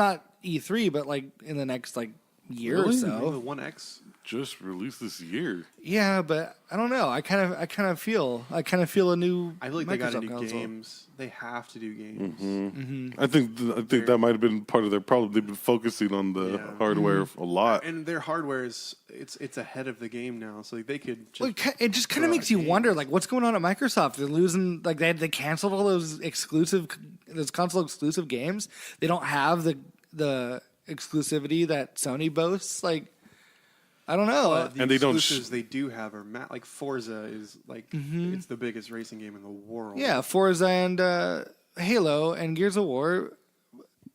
Speaker 1: E3, but like in the next like year or
Speaker 2: Really?
Speaker 3: The
Speaker 1: so.
Speaker 3: One X.
Speaker 2: Just released this year.
Speaker 1: Yeah, but I don't know. I kind of feel a new.
Speaker 3: I feel like they got to
Speaker 1: Microsoft
Speaker 3: do
Speaker 1: console.
Speaker 3: games. They have to do games.
Speaker 2: I think that might have been part of their problem. They've been focusing on the
Speaker 3: Yeah.
Speaker 2: hardware a lot.
Speaker 3: And their hardware is it's ahead of the game now, so they could just
Speaker 1: Well, it just kind of
Speaker 3: throw
Speaker 1: makes
Speaker 3: out
Speaker 1: you
Speaker 3: games.
Speaker 1: wonder, like, what's going on at Microsoft? They're losing, like, they canceled all those console exclusive games. They don't have the exclusivity that Sony boasts. Like, I don't know.
Speaker 3: But the
Speaker 2: And they don't
Speaker 3: exclusives they do have are like Forza is like it's the biggest racing game in the world.
Speaker 1: Yeah, Forza and Halo and Gears of War.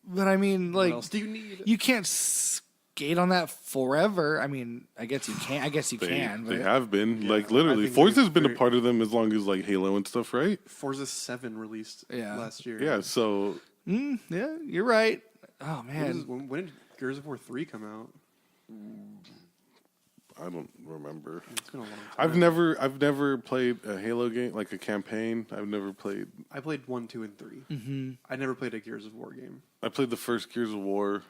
Speaker 1: But I mean,
Speaker 3: What
Speaker 1: like,
Speaker 3: else do you need?
Speaker 1: you can't skate on that forever. I mean, I guess you can. I guess you
Speaker 2: They
Speaker 1: can. But
Speaker 2: have been
Speaker 3: Yeah,
Speaker 2: like
Speaker 3: I
Speaker 2: literally.
Speaker 3: think
Speaker 2: Forza's
Speaker 3: they're
Speaker 2: been a
Speaker 3: very-
Speaker 2: part of them as long as like Halo and stuff, right?
Speaker 3: Forza 7 released
Speaker 1: Yeah.
Speaker 3: last year.
Speaker 2: Yeah. So
Speaker 1: yeah, you're right. Oh
Speaker 3: When,
Speaker 1: man,
Speaker 3: when did Gears of War 3 come out?
Speaker 2: I don't remember.
Speaker 3: It's been a long time.
Speaker 2: I've never played a Halo game, like a campaign. I've never played.
Speaker 3: I played 1, 2, and 3. Mm-hmm. I never played a Gears of War game.
Speaker 2: I played the first Gears of War.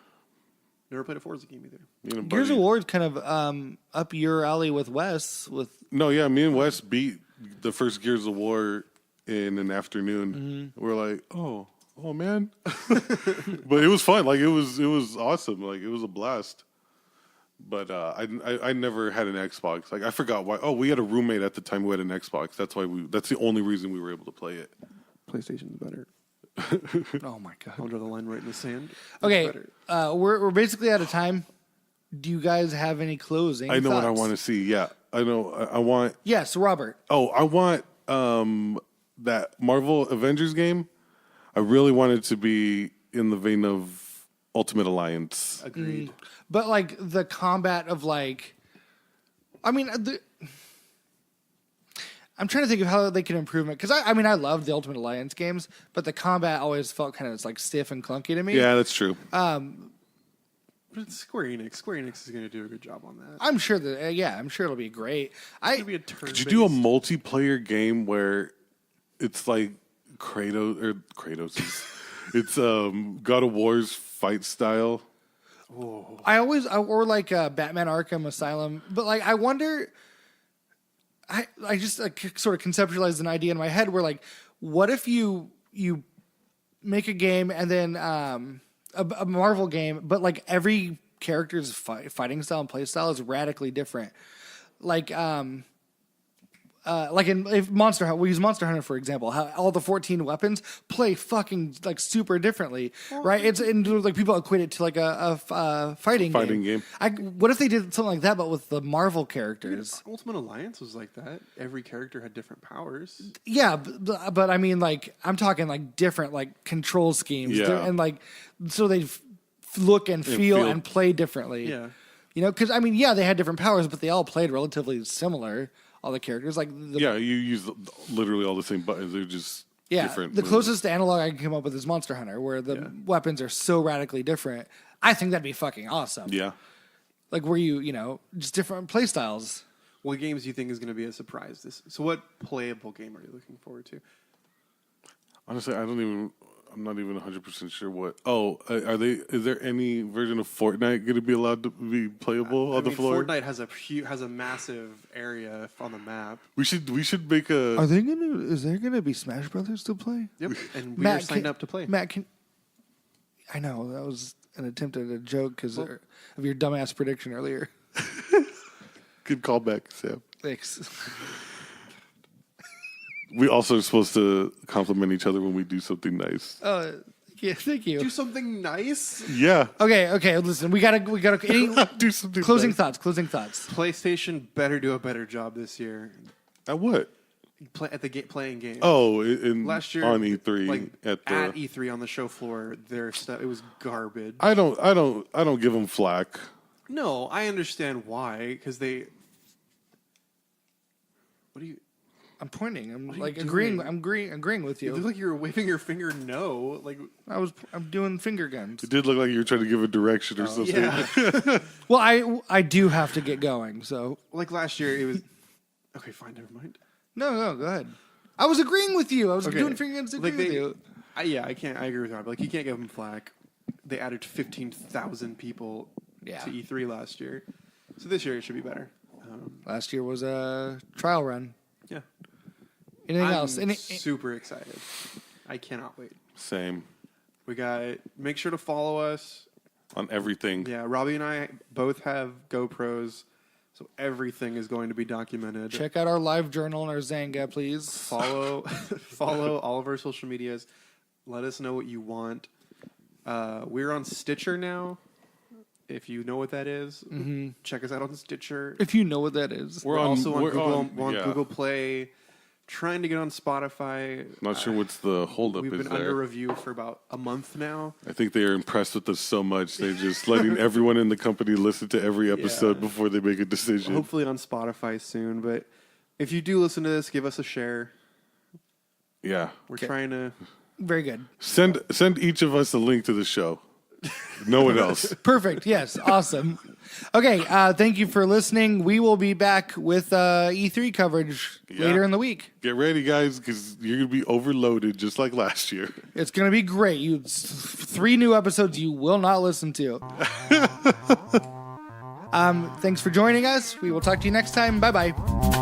Speaker 3: Never played a Forza game either.
Speaker 2: Me and a
Speaker 1: Gears of
Speaker 2: buddy-
Speaker 1: War is kind of up your alley with Wes. With
Speaker 2: No, yeah, me and Wes beat the first Gears of War in an afternoon. We're like, oh man, but it was fun. Like it was awesome. Like it was a blast. But I never had an Xbox. Like I forgot why. Oh, we had a roommate at the time who had an Xbox. That's why that's the only reason we were able to play it.
Speaker 3: PlayStation's better.
Speaker 1: oh my god.
Speaker 3: I'll draw the line right in the sand. It's
Speaker 1: Okay,
Speaker 3: better.
Speaker 1: we're basically out of time. Do you guys have any closing?
Speaker 2: I know what I
Speaker 1: thoughts?
Speaker 2: want to see. Yeah, I know. I want.
Speaker 1: Yes, Robert.
Speaker 2: Oh, I want that Marvel Avengers game. I really want it to be in the vein of Ultimate Alliance.
Speaker 3: Agreed.
Speaker 1: But like the combat of like, I mean, I'm trying to think of how they can improve it because I mean I love the Ultimate Alliance games, but the combat always felt kind of like stiff and clunky to me.
Speaker 2: Yeah, that's true.
Speaker 3: But it's Square Enix. Square Enix is going to do a good job on that.
Speaker 1: I'm sure that I'm sure it'll be great.
Speaker 3: It's going to be a turn.
Speaker 2: Could you do a multiplayer game where it's like Kratos is it's God of War's fight style?
Speaker 1: or like Batman Arkham Asylum, but like I wonder. I just sort of conceptualized an idea in my head where like, what if you make a game and then a Marvel game, but like every character's fighting style and play style is radically different. Like like if Monster Hunter, we use Monster Hunter for example, how all the 14 weapons play fucking like super differently, right? It's like people equate it to like a fighting
Speaker 2: game.
Speaker 1: What if they did something like that, but with the Marvel characters?
Speaker 3: Ultimate Alliance was like that. Every character had different powers.
Speaker 1: Yeah, but I mean, like I'm talking like different like control schemes, and like so they look and feel and play differently.
Speaker 3: Yeah,
Speaker 1: you know, because I mean, yeah, they had different powers, but they all played relatively similar. All the characters, like
Speaker 2: you use literally all the same buttons. They're just different.
Speaker 1: The closest analog I can come up with is Monster Hunter, where the weapons are so radically different. I think that'd be fucking awesome.
Speaker 2: Yeah,
Speaker 1: like where you know just different play styles.
Speaker 3: What games do you think is going to be a surprise? So, what playable game are you looking forward to?
Speaker 2: Honestly, I'm not even 100% sure what. Oh, is there any version of Fortnite going to be allowed to be playable on the floor?
Speaker 3: Fortnite has a massive area on the map.
Speaker 2: We should make a.
Speaker 1: Is there gonna be Smash Brothers to play?
Speaker 3: Yep, and we are signed up to play.
Speaker 1: Matt, I know that was an attempt at a joke because of your dumbass prediction earlier.
Speaker 2: Good callback, Sam.
Speaker 1: Thanks.
Speaker 2: We also are supposed to compliment each other when we do something nice.
Speaker 1: Yeah, thank you.
Speaker 3: Do something nice.
Speaker 2: Yeah.
Speaker 1: Okay. Listen, we gotta
Speaker 2: do something.
Speaker 1: Closing
Speaker 2: nice.
Speaker 1: thoughts.
Speaker 3: PlayStation better do a better job this year.
Speaker 2: At what?
Speaker 3: Playing games.
Speaker 2: Oh,
Speaker 3: last year
Speaker 2: on E3
Speaker 3: like,
Speaker 2: at
Speaker 3: E3 on the show floor, their stuff it was garbage.
Speaker 2: I don't give them flack.
Speaker 3: No, I understand why because they. What do you?
Speaker 1: I'm pointing. I'm like
Speaker 3: doing?
Speaker 1: agreeing with you.
Speaker 3: It looked like you were waving your finger. No, like
Speaker 1: I'm doing finger guns.
Speaker 2: It did look like you were trying to give a direction or something.
Speaker 3: yeah.
Speaker 1: Well, I do have to get going. So
Speaker 3: like last year, it was. Okay, fine, never mind.
Speaker 1: No, go ahead. I was agreeing with you. I was doing finger guns with you.
Speaker 3: I agree with Rob. Like you can't give them flack. They added 15,000 people to E3 last year, so this year it should be better.
Speaker 1: Last year was a trial run.
Speaker 3: Yeah.
Speaker 1: Anything else?
Speaker 3: Super excited. I cannot wait.
Speaker 2: Same.
Speaker 3: Make sure to follow us
Speaker 2: on everything.
Speaker 3: Yeah, Robbie and I both have GoPros, so everything is going to be documented.
Speaker 1: Check out our live journal and our Zanga, please.
Speaker 3: Follow all of our social medias. Let us know what you want. We're on Stitcher now. If you know what that is, check us out on Stitcher.
Speaker 1: If you know what that is.
Speaker 3: We're also on Google Play. Trying to get on Spotify.
Speaker 2: Not sure what's the holdup is there.
Speaker 3: We've been under review for about a month now.
Speaker 2: I think they are impressed with us so much. They're just letting everyone in the company listen to every episode before they make a decision.
Speaker 3: Hopefully on Spotify soon. But if you do listen to this, give us a share.
Speaker 2: Yeah.
Speaker 3: We're trying to...
Speaker 1: Very good.
Speaker 2: Send each of us a link to the show. No one else.
Speaker 1: Perfect. Yes. Awesome. Okay. Thank you for listening. We will be back with E3 coverage later in the week.
Speaker 2: Get ready, guys, because you're going to be overloaded just like last year.
Speaker 1: It's going to be great. 3 new episodes you will not listen to. Thanks for joining us. We will talk to you next time. Bye-bye.